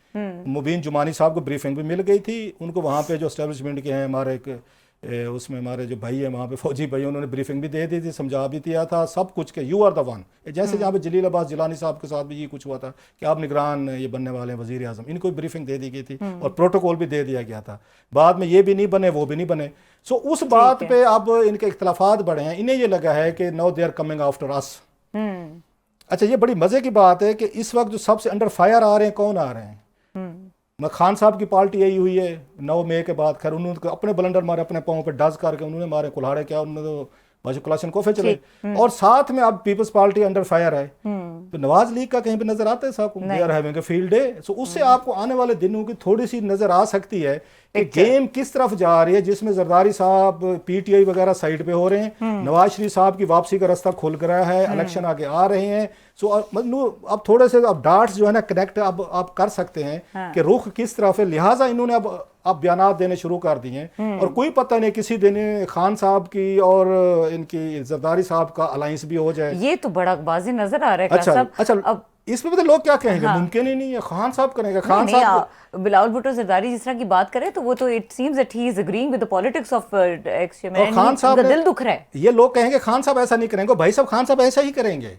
[SPEAKER 3] मुबीन जुमानी साहब को ब्रीफिंग भी मिल गई थी उनको, वहाँ पे जो एस्टेब्लिशमेंट के हैं हमारे एक उसमें हमारे जो भाई है वहाँ पे फौजी भाई, उन्होंने ब्रीफिंग भी दे दी थी, समझा भी दिया था सब कुछ के यू आर द वन। जैसे जहाँ पे जलील अब्बास जिलानी साहब के साथ भी ये कुछ हुआ था कि आप निगरान ये बनने वाले हैं वजीर आजम, इनको भी ब्रीफिंग दे दी गई थी और प्रोटोकॉल भी दे दिया गया था। बाद में ये भी नहीं बने वो भी नहीं बने। सो उस बात पे अब इनके इख्तलाफात बढ़े हैं, इन्हें ये लगा है कि now they are coming after us. अच्छा, ये बड़ी मजे की बात है कि इस वक्त जो सबसे अंडर फायर आ रहे हैं, कौन आ रहे हैं? खान साहब की पार्टी यही हुई है 9 मई के बाद। खैर उन्होंने अपने ब्लंडर मारे, अपने पाँव पे डज करके उन्होंने मारे कुल्हाड़े, क्या उन्होंने तो बाजू कोफे चले। और साथ में अब पीपल्स पार्टी अंडर फायर है। तो नवाज लीग का कहीं पे नजर आता है साहब को, they are having a field day. So उससे आपको आने वाले दिनों की थोड़ी सी नजर आ सकती है कि गेम किस तरफ जा रही है, जिसमें जरदारी साहब पीटीआई वगैरह साइड पे हो रहे हैं, नवाज शरीफ साहब की वापसी का रास्ता खुल गया है, इलेक्शन आगे आ रहे हैं। सो अब थोड़े से अब डार्ट्स जो है ना कनेक्ट अब आप कर सकते हैं कि रुख किस तरफ है। लिहाजा इन्होंने अब बयानात देने शुरू कर दिए हैं और कोई पता नहीं किसी दिन खान साहब की और इनकी जरदारी साहब का अलायंस भी हो जाए।
[SPEAKER 1] ये तो बड़ा बाजी नजर आ रहा है।
[SPEAKER 3] अच्छा, अब इसमें भी तो लोग क्या कहेंगे, मुमकिन ही नहीं है, खान साहब करेंगे। खान साहब
[SPEAKER 1] बिलावल भुट्टो जरदारी जिस तरह की बात करें तो वो तो it seems that he is agreeing with the politics of x chairman.
[SPEAKER 3] Khan साहब
[SPEAKER 1] दिल दुख रहा है।
[SPEAKER 3] ये लोग कहेंगे खान साहब ऐसा नहीं करेंगे, भाई साहब खान साहब ऐसा ही करेंगे,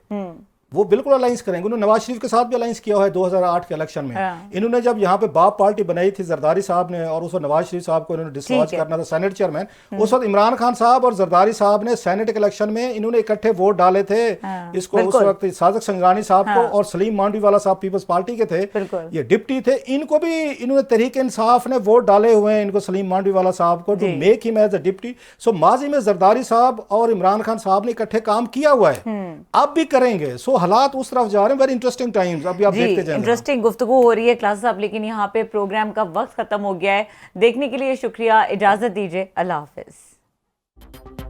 [SPEAKER 3] वो बिल्कुल अलायंस करेंगे। उन्होंने नवाज शरीफ के साथ भी अलायंस किया हुआ है 2008 के इलेक्शन में। इन्होंने जब यहाँ पे बाप पार्टी बनाई थी जरदारी साहब ने, और उस वक्त नवाज शरीफ साहब को इन्होंने डिसलॉज करना था सेनेट चेयरमैन, उस वक्त इमरान खान साहब और जरदारी साहब ने सेनेट के इलेक्शन में इन्होंने इकट्ठे वोट डाले थे इसको। उस वक्त सादिक संगरानी साहब को और सलीम मांडवीवाला साहब पीपल्स पार्टी के थे, ये डिप्टी थे, इनको भी इन्होंने तहरीक इंसाफ ने वोट डाले हुए हैं इनको, सलीम मांडवीवाला साहब को, to make him as a deputy. So माजी में जरदारी साहब और इमरान खान साहब ने इकट्ठे काम किया हुआ है, अब भी करेंगे। सो हालात उस तरफ जा रहे हैं। वेरी इंटरेस्टिंग टाइम्स अभी आप देखते जाएंगे।
[SPEAKER 1] इंटरेस्टिंग गुफ्तगू हो रही है क्लास साहब, लेकिन यहाँ पे प्रोग्राम का वक्त खत्म हो गया है। देखने के लिए शुक्रिया, इजाजत दीजिए, अल्लाह हाफिज।